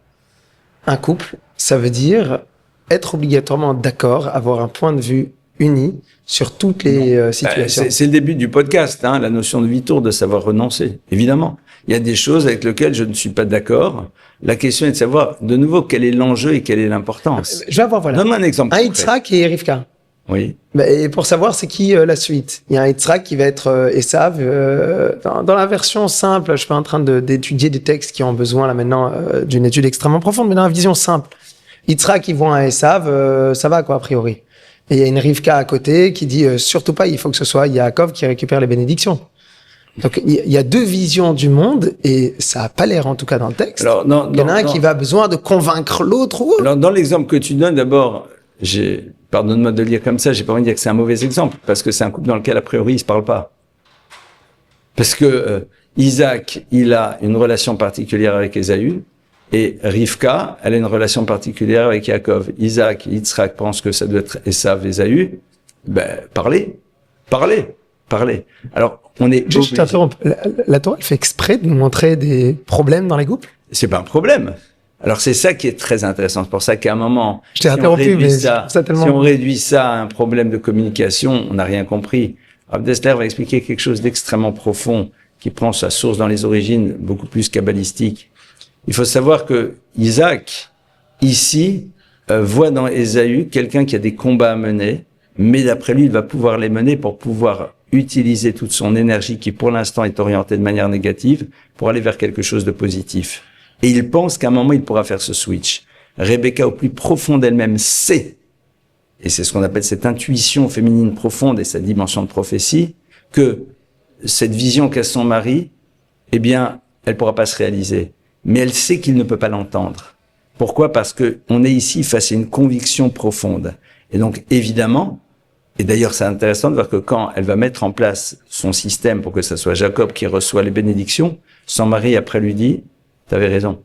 S1: un couple, ça veut dire être obligatoirement d'accord, avoir un point de vue uni sur toutes les situations?
S2: C'est le début du podcast, hein, la notion de vitour, de savoir renoncer. Évidemment, il y a des choses avec lesquelles je ne suis pas d'accord. La question est de savoir, de nouveau, quel est l'enjeu et quelle est l'importance.
S1: Je vais avoir, voilà.
S2: Donne-moi un exemple.
S1: Un Yitzhak et Rivka.
S2: Oui.
S1: Et pour savoir c'est qui la suite. Il y a un Yitzhak qui va être Esav. Dans la version simple, je suis en train d'étudier des textes qui ont besoin là maintenant d'une étude extrêmement profonde, mais dans la vision simple. Yitzhak, ils vont à Esav, ça va quoi a priori. Et il y a une Rivka à côté qui dit surtout pas, il faut que ce soit Yaakov qui récupère les bénédictions. Donc il y a deux visions du monde et ça a pas l'air en tout cas dans le texte.
S2: Alors,
S1: il y en a un qui va besoin de convaincre l'autre.
S2: Alors dans l'exemple que tu donnes, d'abord, pardonne-moi de le dire comme ça, j'ai pas envie de dire que c'est un mauvais exemple parce que c'est un couple dans lequel a priori ils se parlent pas. Parce que Isaac, il a une relation particulière avec Ésaü. Et Rivka, elle a une relation particulière avec Yaakov. Isaac, Yitzhak pensent que ça doit être Esav, Ésaü. Ben, parlez. Alors, on est
S1: juste, je t'interromps. La Torah, elle fait exprès de nous montrer des problèmes dans les couples?
S2: C'est pas un problème. Alors, c'est ça qui est très intéressant. C'est pour ça qu'à un moment,
S1: je t'ai interrompu, mais
S2: si on réduit ça à un problème de communication, on n'a rien compris. Rav Dessler va expliquer quelque chose d'extrêmement profond qui prend sa source dans les origines beaucoup plus kabbalistiques. Il faut savoir que Isaac, ici, voit dans Ésaü quelqu'un qui a des combats à mener, mais d'après lui, il va pouvoir les mener pour pouvoir utiliser toute son énergie qui, pour l'instant, est orientée de manière négative pour aller vers quelque chose de positif. Et il pense qu'à un moment, il pourra faire ce switch. Rebecca, au plus profond d'elle-même, sait, et c'est ce qu'on appelle cette intuition féminine profonde et sa dimension de prophétie, que cette vision qu'a son mari, eh bien, elle pourra pas se réaliser. Mais elle sait qu'il ne peut pas l'entendre. Pourquoi? Parce que on est ici face à une conviction profonde. Et donc, évidemment, et d'ailleurs, c'est intéressant de voir que quand elle va mettre en place son système pour que ça soit Jacob qui reçoit les bénédictions, son mari après lui dit, t'avais raison.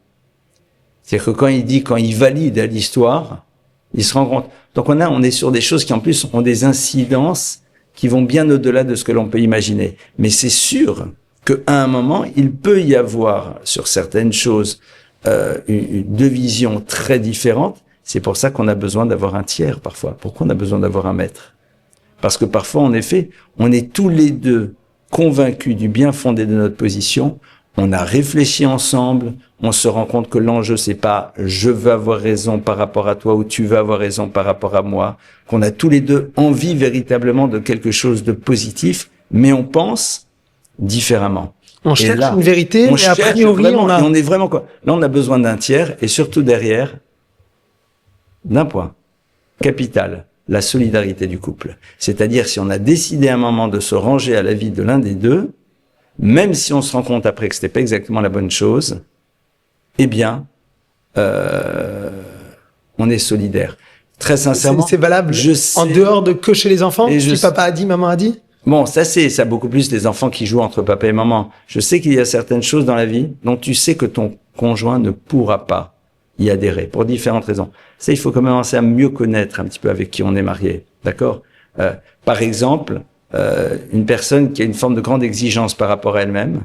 S2: C'est-à-dire que quand il valide à l'histoire, Il se rend compte. Donc on est sur des choses qui en plus ont des incidences qui vont bien au-delà de ce que l'on peut imaginer. Mais c'est sûr qu'à un moment, il peut y avoir sur certaines choses deux visions très différentes. C'est pour ça qu'on a besoin d'avoir un tiers parfois. Pourquoi on a besoin d'avoir un maître? Parce que parfois, en effet, on est tous les deux convaincus du bien fondé de notre position. On a réfléchi ensemble. On se rend compte que l'enjeu, c'est pas je veux avoir raison par rapport à toi ou tu veux avoir raison par rapport à moi. Qu'on a tous les deux envie véritablement de quelque chose de positif, mais on pense différemment.
S1: On cherche une vérité, mais a priori,
S2: on est vraiment quoi. Là, on a besoin d'un tiers et surtout derrière, d'un point capital, la solidarité du couple. C'est-à-dire, si on a décidé à un moment de se ranger à l'avis de l'un des deux, même si on se rend compte après que c'était pas exactement la bonne chose, eh bien, on est solidaire. Très sincèrement.
S1: C'est valable en dehors de que chez les enfants? Si papa a dit, maman a dit?
S2: Bon, ça beaucoup plus des enfants qui jouent entre papa et maman. Je sais qu'il y a certaines choses dans la vie dont tu sais que ton conjoint ne pourra pas y adhérer pour différentes raisons. Ça, il faut commencer à mieux connaître un petit peu avec qui on est marié. D'accord? Par exemple, une personne qui a une forme de grande exigence par rapport à elle-même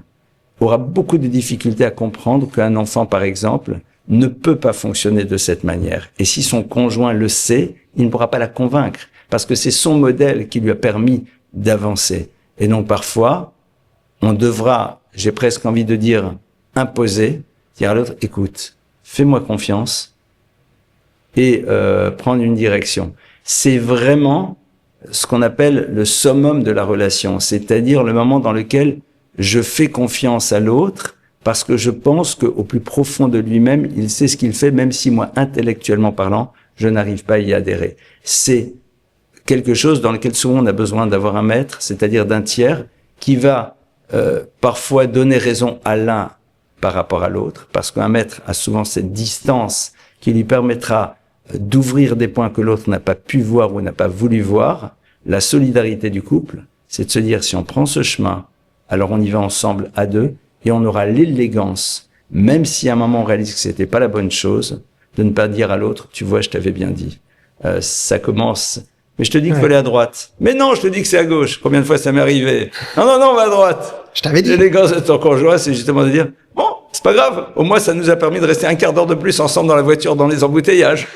S2: aura beaucoup de difficultés à comprendre qu'un enfant, par exemple, ne peut pas fonctionner de cette manière. Et si son conjoint le sait, il ne pourra pas la convaincre parce que c'est son modèle qui lui a permis d'avancer. Et donc parfois, on devra, j'ai presque envie de dire, imposer, dire à l'autre, écoute, fais-moi confiance et prendre une direction. C'est vraiment ce qu'on appelle le summum de la relation, c'est-à-dire le moment dans lequel je fais confiance à l'autre parce que je pense qu'au plus profond de lui-même, il sait ce qu'il fait, même si moi, intellectuellement parlant, je n'arrive pas à y adhérer. C'est quelque chose dans lequel souvent on a besoin d'avoir un maître, c'est-à-dire d'un tiers, qui va parfois donner raison à l'un par rapport à l'autre, parce qu'un maître a souvent cette distance qui lui permettra d'ouvrir des points que l'autre n'a pas pu voir ou n'a pas voulu voir. La solidarité du couple, c'est de se dire, si on prend ce chemin, alors on y va ensemble à deux, et on aura l'élégance, même si à un moment on réalise que c'était pas la bonne chose, de ne pas dire à l'autre, tu vois, je t'avais bien dit. Ça commence, mais je te dis qu'il faut aller à droite. Mais non, je te dis que c'est à gauche. Combien de fois ça m'est arrivé? Non, on va à droite.
S1: Je t'avais dit.
S2: L'élégance de ton conjoint, c'est justement de dire, bon, c'est pas grave. Au moins, ça nous a permis de rester un quart d'heure de plus ensemble dans la voiture, dans les embouteillages.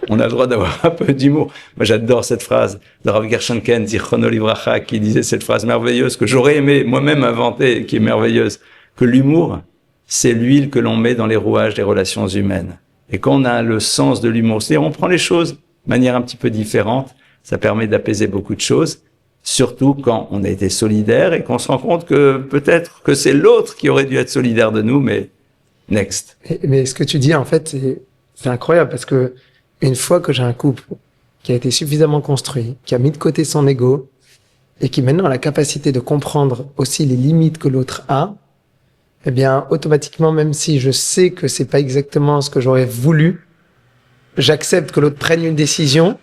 S2: On a le droit d'avoir un peu d'humour. Moi, j'adore cette phrase de Rav Gershon-Ken, Zichrono Livracha, qui disait cette phrase merveilleuse que j'aurais aimé moi-même inventer, qui est merveilleuse, que l'humour, c'est l'huile que l'on met dans les rouages des relations humaines. Et quand on a le sens de l'humour, c'est-à-dire on prend les choses de manière un petit peu différente, ça permet d'apaiser beaucoup de choses, surtout quand on a été solidaire et qu'on se rend compte que peut-être que c'est l'autre qui aurait dû être solidaire de nous, mais next.
S1: Mais ce que tu dis, en fait, c'est incroyable parce que une fois que j'ai un couple qui a été suffisamment construit, qui a mis de côté son ego et qui maintenant a la capacité de comprendre aussi les limites que l'autre a, eh bien, automatiquement, même si je sais que c'est pas exactement ce que j'aurais voulu, j'accepte que l'autre prenne une décision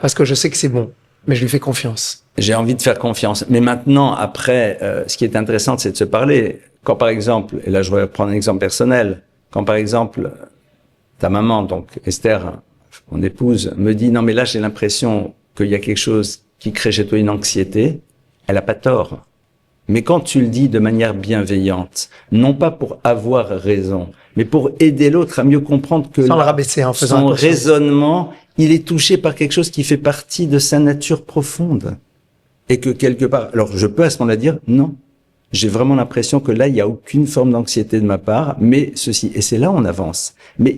S1: parce que je sais que c'est bon, mais je lui fais confiance.
S2: J'ai envie de faire confiance. Mais maintenant, après, ce qui est intéressant, c'est de se parler. Quand par exemple, et là je vais prendre un exemple personnel, quand par exemple, ta maman, donc Esther, mon épouse, me dit, non mais là j'ai l'impression qu'il y a quelque chose qui crée chez toi une anxiété, elle a pas tort. Mais quand tu le dis de manière bienveillante, non pas pour avoir raison, mais pour aider l'autre à mieux comprendre que
S1: sans le rabaisser, en faisant
S2: son raisonnement, il est touché par quelque chose qui fait partie de sa nature profonde. Et que quelque part, alors je peux à ce moment-là dire, non, j'ai vraiment l'impression que là, il n'y a aucune forme d'anxiété de ma part, mais ceci, et c'est là où on avance. Mais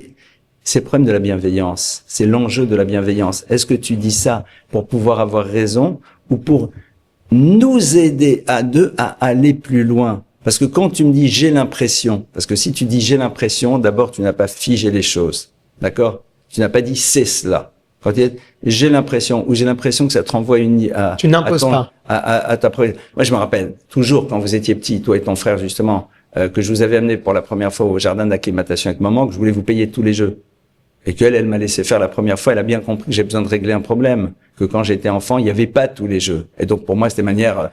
S2: c'est le problème de la bienveillance, c'est l'enjeu de la bienveillance. Est-ce que tu dis ça pour pouvoir avoir raison ou pour nous aider à deux à aller plus loin? Parce que quand tu me dis j'ai l'impression, parce que si tu dis j'ai l'impression, d'abord tu n'as pas figé les choses, d'accord? Tu n'as pas dit c'est cela. Quand tu dis j'ai l'impression ou j'ai l'impression que ça te renvoie
S1: tu n'imposes pas
S2: à ta première. Moi je me rappelle toujours quand vous étiez petits, toi et ton frère justement, que je vous avais amené pour la première fois au jardin d'acclimatation avec maman, que je voulais vous payer tous les jeux. Et qu'elle m'a laissé faire la première fois, elle a bien compris que j'ai besoin de régler un problème. que quand j'étais enfant, il n'y avait pas tous les jeux. Et donc pour moi, c'était manière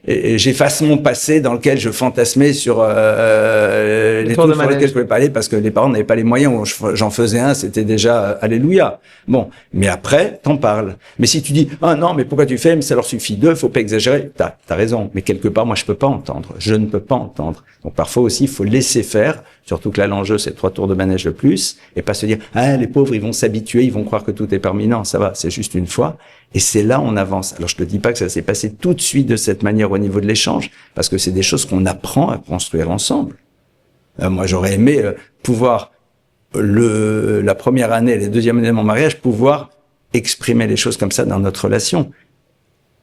S2: j'efface mon passé dans lequel je fantasmais sur les trucs sur lesquels je pouvais pas aller parce que les parents n'avaient pas les moyens. J'en faisais un, c'était déjà alléluia. Bon, mais après, t'en parles. Mais si tu dis ah non, mais pourquoi tu fais? Mais ça leur suffit d'eux, faut pas exagérer. T'as raison. Mais quelque part, moi, je peux pas entendre. Je ne peux pas entendre. Donc parfois aussi, il faut laisser faire. Surtout que là, l'enjeu, c'est 3 tours de manège de plus, et pas se dire ah les pauvres, ils vont s'habituer, ils vont croire que tout est permis. Non, ça va, c'est juste une fois. Et c'est là on avance. Alors je te dis pas que ça s'est passé tout de suite de cette manière au niveau de l'échange, parce que c'est des choses qu'on apprend à construire ensemble. Moi, j'aurais aimé pouvoir la première année, la deuxième année de mon mariage, pouvoir exprimer les choses comme ça dans notre relation.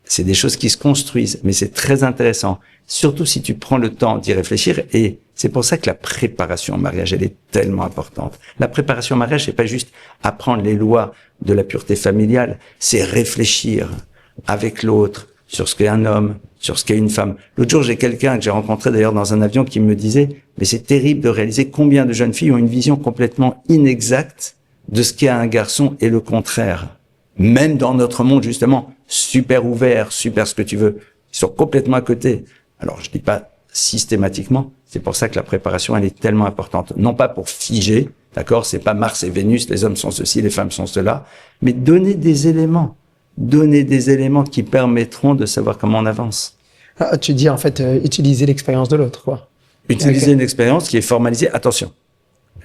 S2: C'est des choses qui se construisent, mais c'est très intéressant. Surtout si tu prends le temps d'y réfléchir, et c'est pour ça que la préparation au mariage, elle est tellement importante. La préparation au mariage, c'est pas juste apprendre les lois de la pureté familiale, c'est réfléchir avec l'autre sur ce qu'est un homme, sur ce qu'est une femme. L'autre jour, j'ai quelqu'un que j'ai rencontré d'ailleurs dans un avion qui me disait « Mais c'est terrible de réaliser combien de jeunes filles ont une vision complètement inexacte de ce qu'est un garçon et le contraire. Même dans notre monde, justement, super ouvert, super ce que tu veux, ils sont complètement à côté. » Alors, je dis pas systématiquement, c'est pour ça que la préparation, elle est tellement importante. Non pas pour figer, d'accord, c'est pas Mars et Vénus, les hommes sont ceci, les femmes sont cela, mais donner des éléments qui permettront de savoir comment on avance.
S1: Ah, tu dis en fait utiliser l'expérience de l'autre, quoi.
S2: Utiliser une expérience qui est formalisée, attention.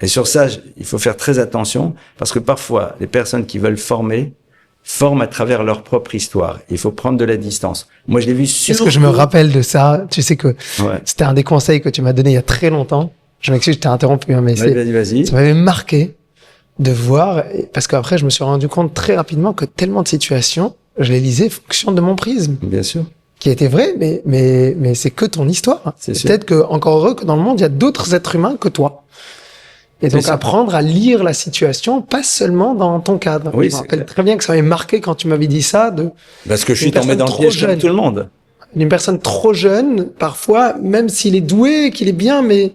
S2: Et sur ça, il faut faire très attention, parce que parfois, les personnes qui veulent forment à travers leur propre histoire. Il faut prendre de la distance. Moi, je l'ai vu sur...
S1: Est-ce que je me rappelle de ça? Tu sais que c'était un des conseils que tu m'as donné il y a très longtemps. Je m'excuse, je t'ai interrompu, mais
S2: vas-y.
S1: Ça m'avait marqué de voir, parce qu'après, je me suis rendu compte très rapidement que tellement de situations, je les lisais en fonction de mon prisme.
S2: Bien sûr.
S1: Qui était vrai, mais c'est que ton histoire. C'est peut-être que, encore heureux que dans le monde, il y a d'autres êtres humains que toi. Et donc, apprendre à lire la situation, pas seulement dans ton cadre.
S2: Oui,
S1: je me rappelle très bien que ça m'avait marqué quand tu m'avais dit ça
S2: parce que je suis tombé dans le piège comme tout le monde.
S1: Une personne trop jeune, parfois, même s'il est doué, qu'il est bien, mais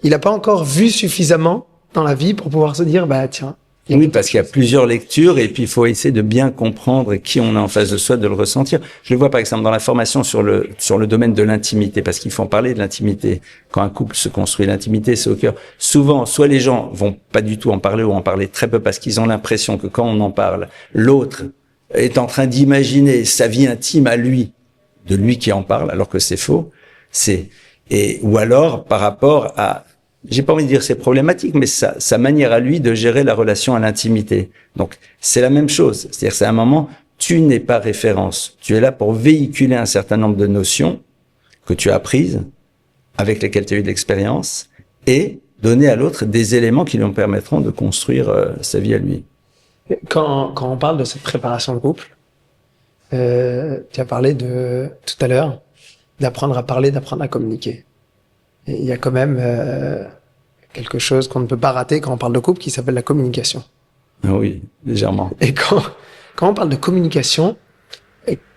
S1: il n'a pas encore vu suffisamment dans la vie pour pouvoir se dire, bah, tiens.
S2: Oui, parce qu'il y a plusieurs lectures et puis il faut essayer de bien comprendre qui on a en face de soi, de le ressentir. Je le vois par exemple dans la formation sur le domaine de l'intimité, parce qu'il faut en parler de l'intimité. Quand un couple se construit, l'intimité, c'est au cœur. Souvent, soit les gens vont pas du tout en parler ou en parler très peu parce qu'ils ont l'impression que quand on en parle, l'autre est en train d'imaginer sa vie intime à lui, de lui qui en parle, alors que c'est faux. Ou alors par rapport à, j'ai pas envie de dire c'est problématique, mais sa manière à lui de gérer la relation à l'intimité. Donc, c'est la même chose. C'est-à-dire, c'est un moment, tu n'es pas référence. Tu es là pour véhiculer un certain nombre de notions que tu as apprises, avec lesquelles tu as eu de l'expérience, et donner à l'autre des éléments qui lui permettront de construire sa vie à lui.
S1: Quand on parle de cette préparation de couple, tu as parlé tout à l'heure, d'apprendre à parler, d'apprendre à communiquer. Et il y a quand même quelque chose qu'on ne peut pas rater quand on parle de couple qui s'appelle la communication.
S2: Oui, légèrement.
S1: Et quand on parle de communication,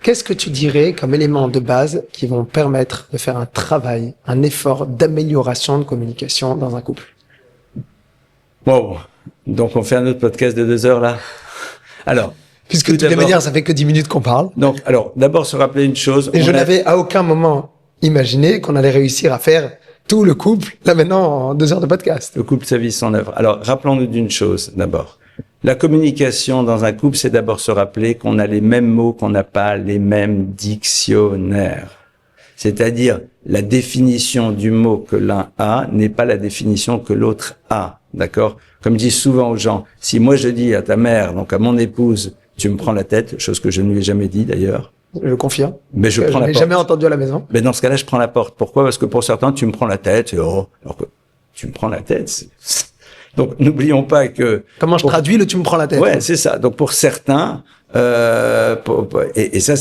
S1: qu'est-ce que tu dirais comme éléments de base qui vont permettre de faire un travail, un effort d'amélioration de communication dans un couple?
S2: Wow. Donc on fait un autre podcast de 2 heures là. Alors,
S1: puisque de toutes les manières, ça fait que 10 minutes qu'on parle.
S2: Donc, alors, d'abord se rappeler une chose.
S1: Et je n'avais à aucun moment imaginé qu'on allait réussir à faire tout le couple, là maintenant, en 2 heures de podcast.
S2: Le couple, sa vie, son œuvre. Alors, rappelons-nous d'une chose, d'abord. La communication dans un couple, c'est d'abord se rappeler qu'on a les mêmes mots, qu'on n'a pas les mêmes dictionnaires. C'est-à-dire, la définition du mot que l'un a n'est pas la définition que l'autre a. D'accord? Comme je dis souvent aux gens, si moi je dis à ta mère, donc à mon épouse, tu me prends la tête, chose que je ne lui ai jamais dit d'ailleurs.
S1: Je confirme.
S2: Mais je prends la porte.
S1: Je l'ai jamais entendu à la maison.
S2: Mais dans ce cas-là, je prends la porte. Pourquoi? Parce que pour certains, tu me prends la tête. Alors que tu me prends la tête. Donc, n'oublions pas que...
S1: Comment je traduis le tu me prends la tête?
S2: Ouais, c'est ça. Donc, pour certains, et ça,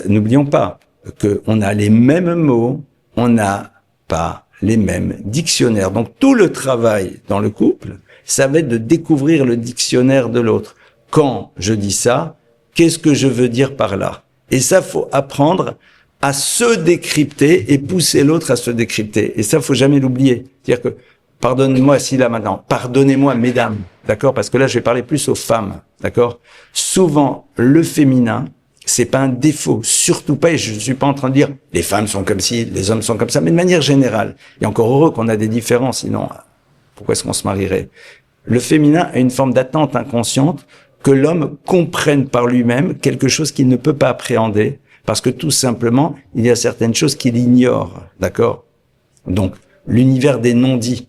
S2: n'oublions pas que on a les mêmes mots, on n'a pas les mêmes dictionnaires. Donc, tout le travail dans le couple, ça va être de découvrir le dictionnaire de l'autre. Quand je dis ça, qu'est-ce que je veux dire par là? Et ça, faut apprendre à se décrypter et pousser l'autre à se décrypter. Et ça, faut jamais l'oublier. C'est-à-dire que, pardonnez-moi si là maintenant, pardonnez-moi mesdames, d'accord? Parce que là, je vais parler plus aux femmes. D'accord? Souvent, le féminin, c'est pas un défaut, surtout pas, et je suis pas en train de dire les femmes sont comme ci, les hommes sont comme ça, mais de manière générale. Et encore heureux qu'on a des différences, sinon, pourquoi est-ce qu'on se marierait? Le féminin a une forme d'attente inconsciente que l'homme comprenne par lui-même quelque chose qu'il ne peut pas appréhender, parce que tout simplement, il y a certaines choses qu'il ignore, d'accord? Donc, l'univers des non-dits,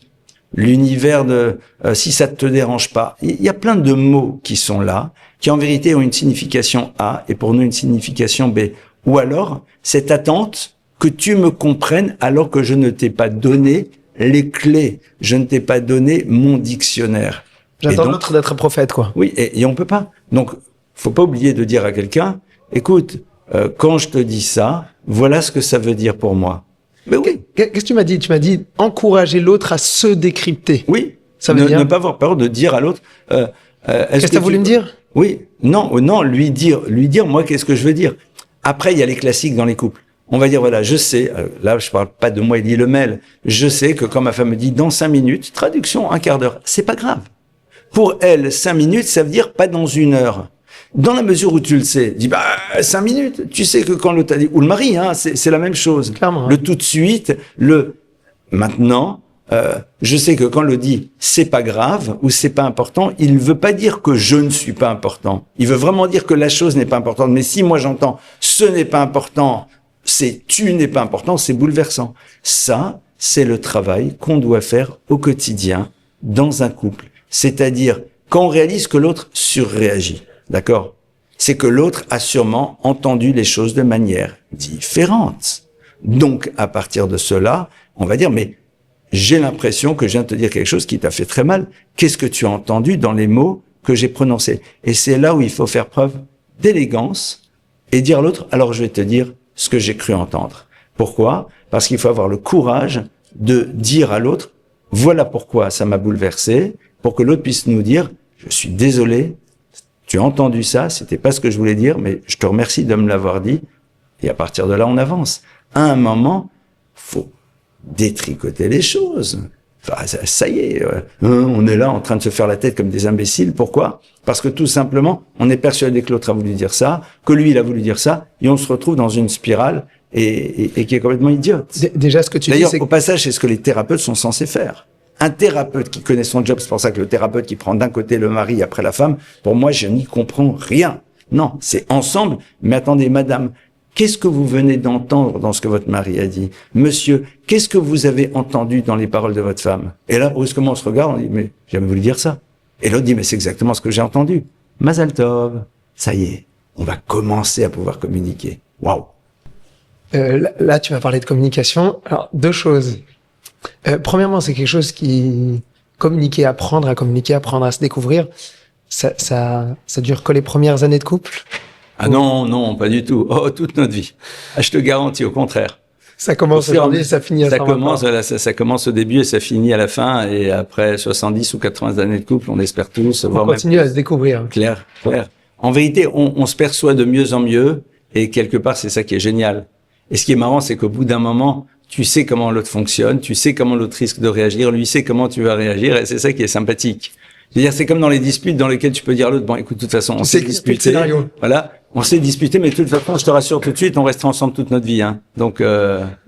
S2: l'univers de si ça te dérange pas, il y a plein de mots qui sont là, qui en vérité ont une signification A et pour nous une signification B. Ou alors, cette attente que tu me comprennes alors que je ne t'ai pas donné les clés, je ne t'ai pas donné mon dictionnaire.
S1: J'attends l'autre d'être prophète, quoi.
S2: Oui, et on peut pas. Donc, faut pas oublier de dire à quelqu'un, écoute, quand je te dis ça, voilà ce que ça veut dire pour moi. Mais oui.
S1: Qu'est-ce que tu m'as dit? Tu m'as dit encourager l'autre à se décrypter.
S2: Oui.
S1: Ça veut dire
S2: ne pas avoir peur de dire à l'autre.
S1: Qu'est-ce que tu as voulu me dire?
S2: Oui. Non. Lui dire. Moi, qu'est-ce que je veux dire? Après, il y a les classiques dans les couples. On va dire, voilà, je sais, là, je parle pas de moi, il dit le mail. Je sais que quand ma femme me dit dans 5 minutes, traduction, 1/4 d'heure, c'est pas grave. Pour elle, 5 minutes, ça veut dire pas dans 1 heure. Dans la mesure où tu le sais, dis 5 minutes. Tu sais que quand l'autre a dit, ou le mari, hein, c'est la même chose.
S1: Clairement.
S2: Le tout de suite, le maintenant. Je sais que quand le dit c'est pas grave ou c'est pas important, il ne veut pas dire que je ne suis pas important. Il veut vraiment dire que la chose n'est pas importante. Mais si moi j'entends ce n'est pas important, c'est tu n'es pas important, c'est bouleversant. Ça, c'est le travail qu'on doit faire au quotidien dans un couple. C'est-à-dire quand on réalise que l'autre surréagit. D'accord? C'est que l'autre a sûrement entendu les choses de manière différente. Donc, à partir de cela, on va dire, mais j'ai l'impression que je viens de te dire quelque chose qui t'a fait très mal. Qu'est-ce que tu as entendu dans les mots que j'ai prononcés? Et c'est là où il faut faire preuve d'élégance et dire à l'autre, alors je vais te dire ce que j'ai cru entendre. Pourquoi? Parce qu'il faut avoir le courage de dire à l'autre, voilà pourquoi ça m'a bouleversé, pour que l'autre puisse nous dire, je suis désolé, tu as entendu ça, c'était pas ce que je voulais dire, mais je te remercie de me l'avoir dit. Et à partir de là, on avance. À un moment, faut détricoter les choses. Enfin, ça y est, on est là en train de se faire la tête comme des imbéciles. Pourquoi? Parce que tout simplement, on est persuadé que l'autre a voulu dire ça, que lui, il a voulu dire ça, et on se retrouve dans une spirale et qui est complètement idiote.
S1: Déjà, ce que tu dis,
S2: d'ailleurs,
S1: c'est
S2: au passage, c'est ce que les thérapeutes sont censés faire. Un thérapeute qui connaît son job, c'est pour ça que le thérapeute qui prend d'un côté le mari après la femme, pour moi, je n'y comprends rien. Non, c'est ensemble. Mais attendez, madame, qu'est-ce que vous venez d'entendre dans ce que votre mari a dit? Monsieur, qu'est-ce que vous avez entendu dans les paroles de votre femme? Et là, brusquement, on se regarde, on dit, mais j'ai jamais voulu dire ça. Et l'autre dit, mais c'est exactement ce que j'ai entendu. Mazal Tov. Ça y est, on va commencer à pouvoir communiquer. Waouh.
S1: Là, tu vas parler de communication. Alors, 2 choses. Premièrement, c'est quelque chose qui communiquer, apprendre à se découvrir. Ça dure que les premières années de couple.
S2: Ah non, pas du tout. Oh, toute notre vie. Ah, je te garantis, au contraire.
S1: Ça commence aujourd'hui et ça finit à 120 ans.
S2: Ça commence au début et ça finit à la fin. Et après 70 ou 80 années de couple, on espère tous.
S1: On continue à se découvrir.
S2: Clair. En vérité, on se perçoit de mieux en mieux. Et quelque part, c'est ça qui est génial. Et ce qui est marrant, c'est qu'au bout d'un moment, tu sais comment l'autre fonctionne, tu sais comment l'autre risque de réagir, lui sait comment tu vas réagir. Et c'est ça qui est sympathique. C'est-à-dire, c'est comme dans les disputes dans lesquelles tu peux dire à l'autre, bon, écoute, de toute façon, on s'est disputé. Voilà. On s'est disputé, mais de toute façon, je te rassure tout de suite, on restera ensemble toute notre vie, hein. Donc,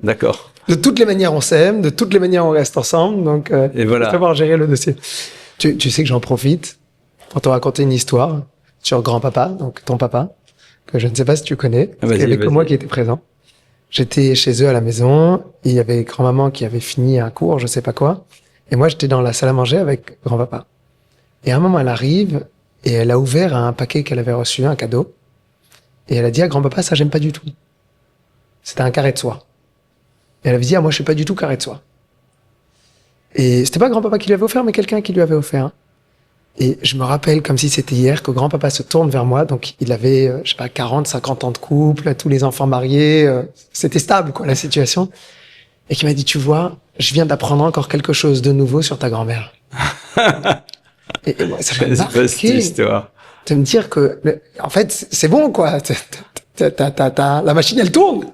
S2: d'accord.
S1: De toutes les manières, on s'aime, de toutes les manières, on reste ensemble. Donc,
S2: et voilà.
S1: Il faut savoir gérer le dossier. Tu sais que j'en profite pour te raconter une histoire sur grand-papa, donc ton papa, que je ne sais pas si tu connais. Il y avait que moi qui étais présent. J'étais chez eux à la maison, il y avait grand-maman qui avait fini un cours, je sais pas quoi. Et moi, j'étais dans la salle à manger avec grand-papa. Et à un moment, elle arrive et elle a ouvert un paquet qu'elle avait reçu, un cadeau. Et elle a dit à grand-papa, ça j'aime pas du tout. C'était un carré de soie. Et elle avait dit, moi je suis pas du tout carré de soie. Et c'était pas grand-papa qui lui avait offert, mais quelqu'un qui lui avait offert. Et je me rappelle comme si c'était hier que grand-papa se tourne vers moi. Donc il avait, 40, 50 ans de couple, tous les enfants mariés. C'était stable, quoi, la situation. Et qui m'a dit, tu vois, je viens d'apprendre encore quelque chose de nouveau sur ta grand-mère. Et moi, ça m'a marqué de me dire que, en fait, c'est bon, quoi. La machine, elle tourne.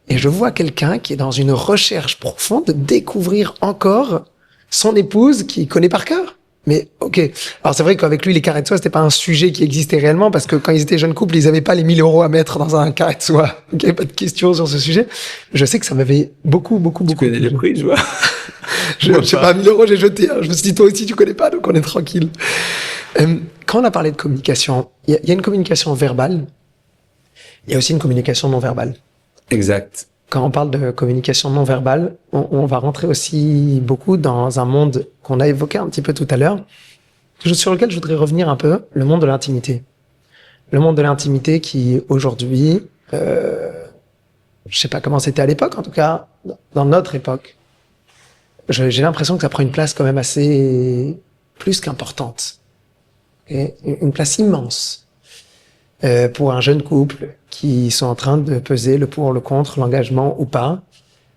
S1: Et je vois quelqu'un qui est dans une recherche profonde de découvrir encore son épouse qu'il connaît par cœur. Mais ok. Alors c'est vrai qu'avec lui, les carrés de soie, c'était pas un sujet qui existait réellement parce que quand ils étaient jeunes couples, ils avaient pas les 1 000 € à mettre dans un carré de soie. Donc il y avait pas de questions sur ce sujet. Je sais que ça m'avait beaucoup.
S2: Tu connais les prix, je vois.
S1: Je sais pas, 1 000 €, j'ai jeté. Hein. Je me suis dit, toi aussi, tu connais pas, donc on est tranquille. Quand on a parlé de communication, il y a une communication verbale. Il y a aussi une communication non verbale.
S2: Exact.
S1: Quand on parle de communication non verbale, on va rentrer aussi beaucoup dans un monde qu'on a évoqué un petit peu tout à l'heure, sur lequel je voudrais revenir un peu, le monde de l'intimité. Le monde de l'intimité qui, aujourd'hui, je sais pas comment c'était à l'époque, en tout cas, dans notre époque, j'ai l'impression que ça prend une place quand même assez plus qu'importante. Et une place immense. Pour un jeune couple qui sont en train de peser le pour, le contre, l'engagement ou pas,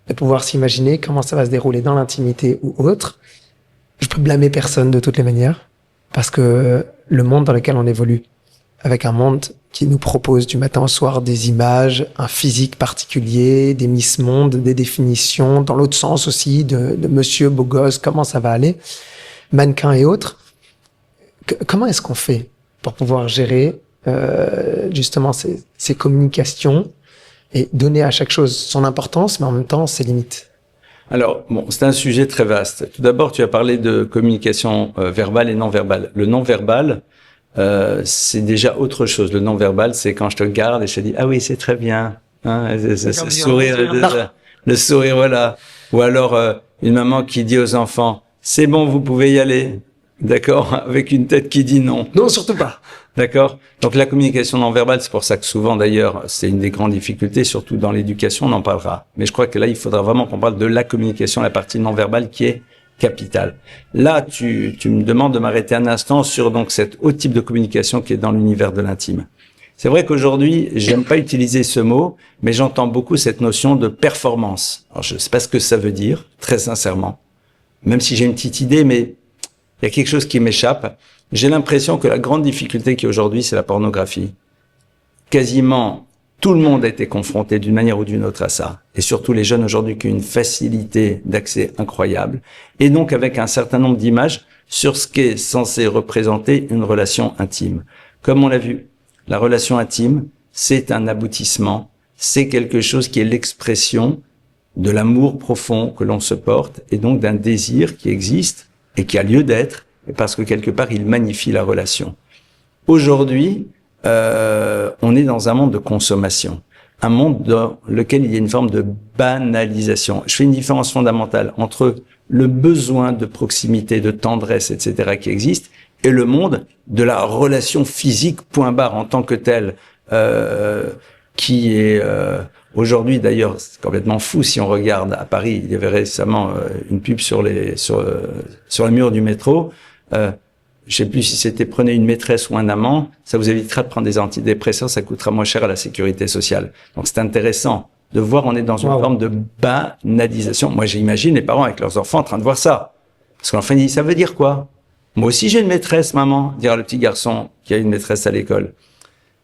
S1: de pouvoir s'imaginer comment ça va se dérouler dans l'intimité ou autre. Je peux blâmer personne de toutes les manières, parce que le monde dans lequel on évolue, avec un monde qui nous propose du matin au soir des images, un physique particulier, des Miss Monde, des définitions, dans l'autre sens aussi, de monsieur beau gosse, comment ça va aller, mannequins et autres. Comment est-ce qu'on fait pour pouvoir gérer justement ces communications et donner à chaque chose son importance, mais en même temps ses limites?
S2: Alors, bon, c'est un sujet très vaste. Tout d'abord, tu as parlé de communication verbale et non verbale. Le non verbal, c'est déjà autre chose. Le non verbal, c'est quand je te regarde et je te dis, ah oui, c'est très bien. Hein, sourire, le sourire, voilà. Ou alors, une maman qui dit aux enfants, c'est bon, vous pouvez y aller. D'accord? Avec une tête qui dit non.
S1: Non, surtout pas.
S2: D'accord. Donc la communication non verbale, c'est pour ça que souvent d'ailleurs, c'est une des grandes difficultés, surtout dans l'éducation, on en parlera. Mais je crois que là, il faudra vraiment qu'on parle de la communication, la partie non verbale qui est capitale. Là, tu me demandes de m'arrêter un instant sur donc cet autre type de communication qui est dans l'univers de l'intime. C'est vrai qu'aujourd'hui, j'aime pas utiliser ce mot, mais j'entends beaucoup cette notion de performance. Alors je sais pas ce que ça veut dire, très sincèrement. Même si j'ai une petite idée, mais il y a quelque chose qui m'échappe. J'ai l'impression que la grande difficulté qui est aujourd'hui, c'est la pornographie. Quasiment tout le monde a été confronté d'une manière ou d'une autre à ça. Et surtout les jeunes aujourd'hui qui ont une facilité d'accès incroyable. Et donc avec un certain nombre d'images sur ce qui est censé représenter une relation intime. Comme on l'a vu, la relation intime, c'est un aboutissement. C'est quelque chose qui est l'expression de l'amour profond que l'on se porte et donc d'un désir qui existe et qui a lieu d'être, parce que quelque part, il magnifie la relation. Aujourd'hui, on est dans un monde de consommation, un monde dans lequel il y a une forme de banalisation. Je fais une différence fondamentale entre le besoin de proximité, de tendresse, etc., qui existe, et le monde de la relation physique, point barre, en tant que telle, qui est aujourd'hui d'ailleurs c'est complètement fou. Si on regarde à Paris, il y avait récemment une pub sur le mur du métro. Je sais plus si c'était prenez une maîtresse ou un amant, ça vous évitera de prendre des antidépresseurs, ça coûtera moins cher à la sécurité sociale. Donc c'est intéressant de voir, on est dans une forme de banalisation. Moi j'imagine les parents avec leurs enfants en train de voir ça. Parce qu'enfin il dit, ça veut dire quoi? Moi aussi j'ai une maîtresse, maman, dira le petit garçon qui a une maîtresse à l'école.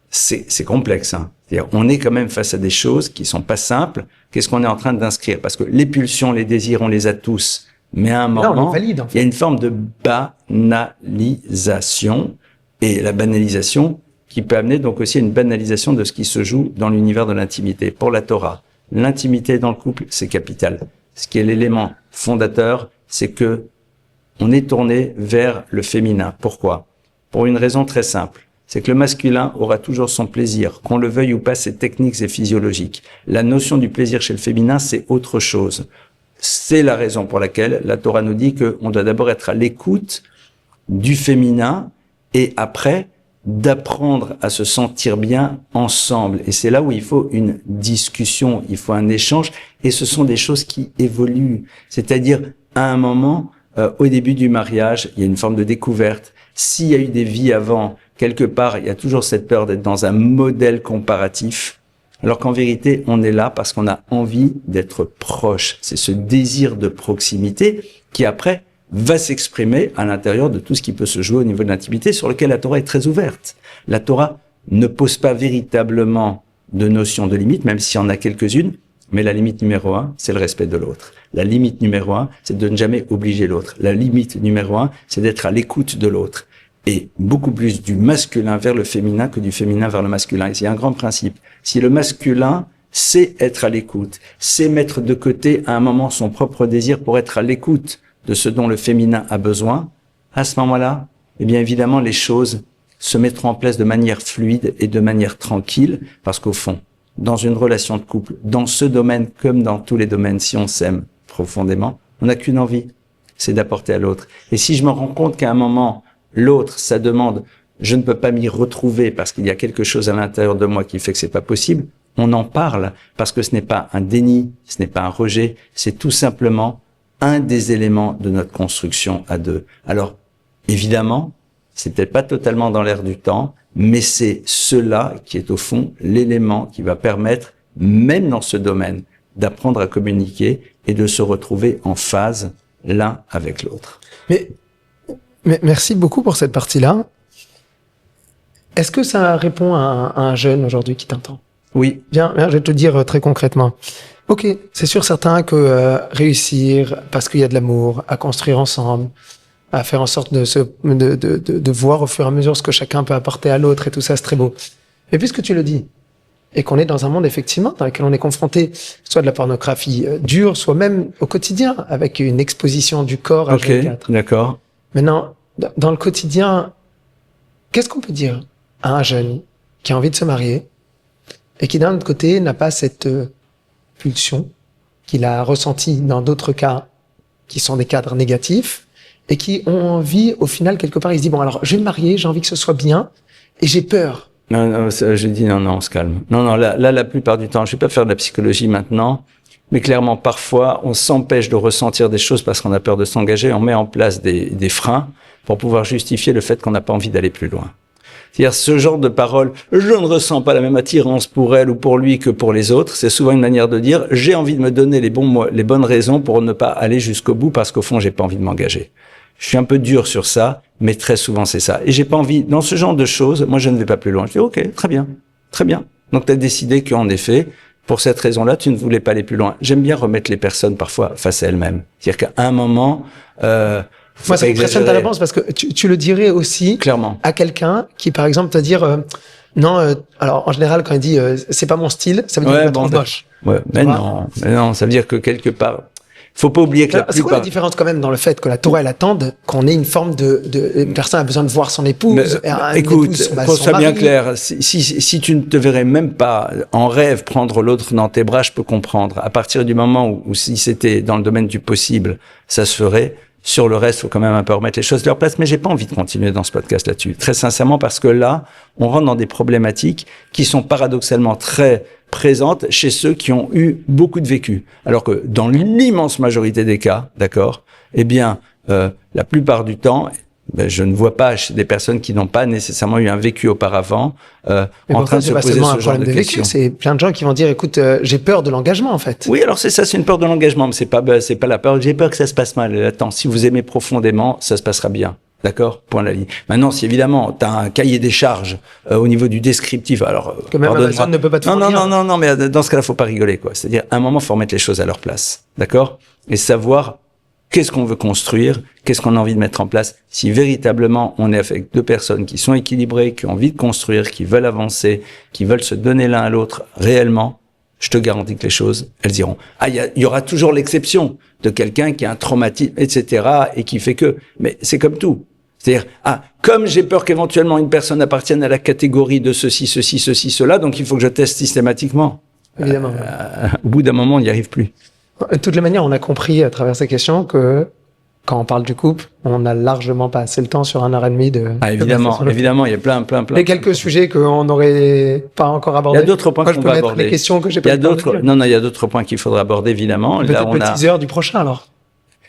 S2: C'est complexe, hein. C'est-à-dire, on est quand même face à des choses qui sont pas simples. Qu'est-ce qu'on est en train d'inscrire? Parce que les pulsions, les désirs, on les a tous. Mais à un moment,
S1: valide, en fait.
S2: Il y a une forme de banalisation. Et la banalisation qui peut amener donc aussi à une banalisation de ce qui se joue dans l'univers de l'intimité. Pour la Torah, l'intimité dans le couple, c'est capital. Ce qui est l'élément fondateur, c'est que on est tourné vers le féminin. Pourquoi? Pour une raison très simple. C'est que le masculin aura toujours son plaisir, qu'on le veuille ou pas, c'est technique, c'est physiologique. La notion du plaisir chez le féminin, c'est autre chose. C'est la raison pour laquelle la Torah nous dit qu'on doit d'abord être à l'écoute du féminin et après d'apprendre à se sentir bien ensemble. Et c'est là où il faut une discussion, il faut un échange, et ce sont des choses qui évoluent. C'est-à-dire, à un moment, au début du mariage, il y a une forme de découverte. S'il y a eu des vies avant, quelque part, il y a toujours cette peur d'être dans un modèle comparatif, alors qu'en vérité, on est là parce qu'on a envie d'être proche. C'est ce désir de proximité qui, après, va s'exprimer à l'intérieur de tout ce qui peut se jouer au niveau de l'intimité, sur lequel la Torah est très ouverte. La Torah ne pose pas véritablement de notion de limite, même s'il y en a quelques-unes, Mais la limite numéro 1, c'est le respect de l'autre. La limite numéro 1, c'est de ne jamais obliger l'autre. La limite numéro 1, c'est d'être à l'écoute de l'autre. Et beaucoup plus du masculin vers le féminin que du féminin vers le masculin. Et il y a un grand principe. Si le masculin sait être à l'écoute, sait mettre de côté à un moment son propre désir pour être à l'écoute de ce dont le féminin a besoin, à ce moment-là, eh bien évidemment, les choses se mettront en place de manière fluide et de manière tranquille, parce qu'au fond, dans une relation de couple, dans ce domaine comme dans tous les domaines, si on s'aime profondément, on n'a qu'une envie, c'est d'apporter à l'autre. Et si je me rends compte qu'à un moment, l'autre, ça demande, je ne peux pas m'y retrouver parce qu'il y a quelque chose à l'intérieur de moi qui fait que c'est pas possible, on en parle parce que ce n'est pas un déni, ce n'est pas un rejet, c'est tout simplement un des éléments de notre construction à deux. Alors, évidemment, c'est peut-être pas totalement dans l'air du temps, mais c'est cela qui est au fond l'élément qui va permettre, même dans ce domaine, d'apprendre à communiquer et de se retrouver en phase l'un avec l'autre.
S1: Mais merci beaucoup pour cette partie-là. Est-ce que ça répond à un jeune aujourd'hui qui t'entend?
S2: Oui.
S1: Bien, je vais te dire très concrètement. Ok, c'est sûr certain que réussir, parce qu'il y a de l'amour, à construire ensemble, à faire en sorte de voir au fur et à mesure ce que chacun peut apporter à l'autre et tout ça, c'est très beau. Et puisque tu le dis, et qu'on est dans un monde effectivement dans lequel on est confronté soit de la pornographie dure, soit même au quotidien, avec une exposition du corps à H24.
S2: D'accord.
S1: Maintenant, dans le quotidien, qu'est-ce qu'on peut dire à un jeune qui a envie de se marier et qui d'un autre côté n'a pas cette pulsion qu'il a ressentie dans d'autres cas qui sont des cadres négatifs et qui ont envie, au final, quelque part, il se dit, bon, alors, je vais me marier, j'ai envie que ce soit bien et j'ai peur.
S2: Non, je dis non, on se calme. Non, là, la plupart du temps, je vais pas faire de la psychologie maintenant, mais clairement, parfois, on s'empêche de ressentir des choses parce qu'on a peur de s'engager, on met en place des freins pour pouvoir justifier le fait qu'on n'a pas envie d'aller plus loin. C'est-à-dire, ce genre de parole, je ne ressens pas la même attirance pour elle ou pour lui que pour les autres, c'est souvent une manière de dire, j'ai envie de me donner les bonnes raisons pour ne pas aller jusqu'au bout parce qu'au fond, j'ai pas envie de m'engager. Je suis un peu dur sur ça, mais très souvent c'est ça. Et j'ai pas envie, dans ce genre de choses, moi je ne vais pas plus loin. Je dis ok, très bien. Donc tu as décidé qu'en effet, pour cette raison-là, tu ne voulais pas aller plus loin. J'aime bien remettre les personnes parfois face à elles-mêmes. C'est-à-dire qu'à un moment,
S1: moi ça m'impressionne ta réponse parce que tu le dirais aussi
S2: clairement
S1: à quelqu'un qui par exemple te dire non, alors en général quand il dit c'est pas mon style, ça veut dire qu'il est trop moche.
S2: Ouais, mais non, ça veut dire que quelque part. Faut pas oublier que la plupart...
S1: C'est quoi la différence quand même dans le fait que la Torah elle attende qu'on ait une forme une personne a besoin de voir son épouse,
S2: écoute, qu'on soit bien clair, si tu ne te verrais même pas en rêve prendre l'autre dans tes bras, je peux comprendre. À partir du moment où si c'était dans le domaine du possible, ça se ferait. Sur le reste, faut quand même un peu remettre les choses à leur place, mais j'ai pas envie de continuer dans ce podcast là-dessus. Très sincèrement, parce que là, on rentre dans des problématiques qui sont paradoxalement très présentes chez ceux qui ont eu beaucoup de vécu. Alors que dans l'immense majorité des cas, d'accord, eh bien, la plupart du temps, je ne vois pas chez des personnes qui n'ont pas nécessairement eu un vécu auparavant en train de se poser ce genre de questions.
S1: C'est plein de gens qui vont dire, écoute, j'ai peur de l'engagement en fait.
S2: Oui, alors c'est ça, c'est une peur de l'engagement, mais c'est pas la peur. J'ai peur que ça se passe mal. Attends, si vous aimez profondément, ça se passera bien. D'accord, point à la ligne. Maintenant, si évidemment tu as un cahier des charges au niveau du descriptif, alors
S1: que même Amazon ne peut pas te fournir.
S2: Non, mais dans ce cas-là, faut pas rigoler quoi. C'est-à-dire, à un moment, faut remettre les choses à leur place, d'accord, et savoir qu'est-ce qu'on veut construire, qu'est-ce qu'on a envie de mettre en place. Si véritablement on est avec deux personnes qui sont équilibrées, qui ont envie de construire, qui veulent avancer, qui veulent se donner l'un à l'autre réellement, je te garantis que les choses, elles iront. Ah, il y aura toujours l'exception de quelqu'un qui a un traumatisme, etc., et qui fait que. Mais c'est comme tout. C'est-à-dire, comme j'ai peur qu'éventuellement une personne appartienne à la catégorie de ceci, cela, donc il faut que je teste systématiquement.
S1: Évidemment.
S2: Au bout d'un moment, on n'y arrive plus.
S1: De toutes les manières, on a compris à travers ces questions que quand on parle du couple, on n'a largement pas assez le temps sur 1h30 de...
S2: Évidemment, il y a plein.
S1: Il y a quelques sujets qu'on n'aurait pas encore abordés.
S2: Il y a d'autres points qu'on va aborder.
S1: Les questions que j'ai pas abordées.
S2: Il y a d'autres points qu'il faudra aborder, évidemment.
S1: Peut-être le teaser du prochain, alors.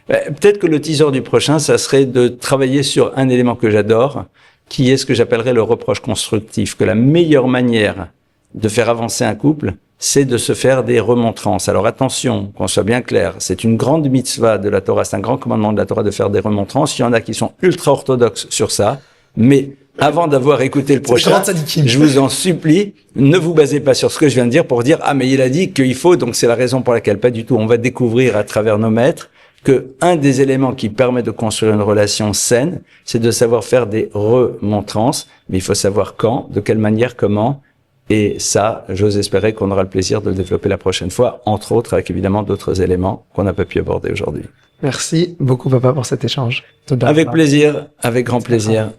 S2: Peut-être que le teaser du prochain, ça serait de travailler sur un élément que j'adore, qui est ce que j'appellerais le reproche constructif, que la meilleure manière de faire avancer un couple, c'est de se faire des remontrances. Alors attention, qu'on soit bien clair, c'est une grande mitzvah de la Torah, c'est un grand commandement de la Torah de faire des remontrances. Il y en a qui sont ultra orthodoxes sur ça, mais avant d'avoir écouté le prochain,
S1: Tzadikim.
S2: je vous en supplie, ne vous basez pas sur ce que je viens de dire pour dire, ah, mais il a dit qu'il faut, donc c'est la raison pour laquelle pas du tout. On va découvrir à travers nos maîtres que un des éléments qui permet de construire une relation saine, c'est de savoir faire des remontrances, mais il faut savoir quand, de quelle manière, comment. Et ça, j'ose espérer qu'on aura le plaisir de le développer la prochaine fois, entre autres avec évidemment d'autres éléments qu'on n'a pas pu aborder aujourd'hui.
S1: Merci beaucoup, papa, pour cet échange.
S2: Avec plaisir, avec grand plaisir.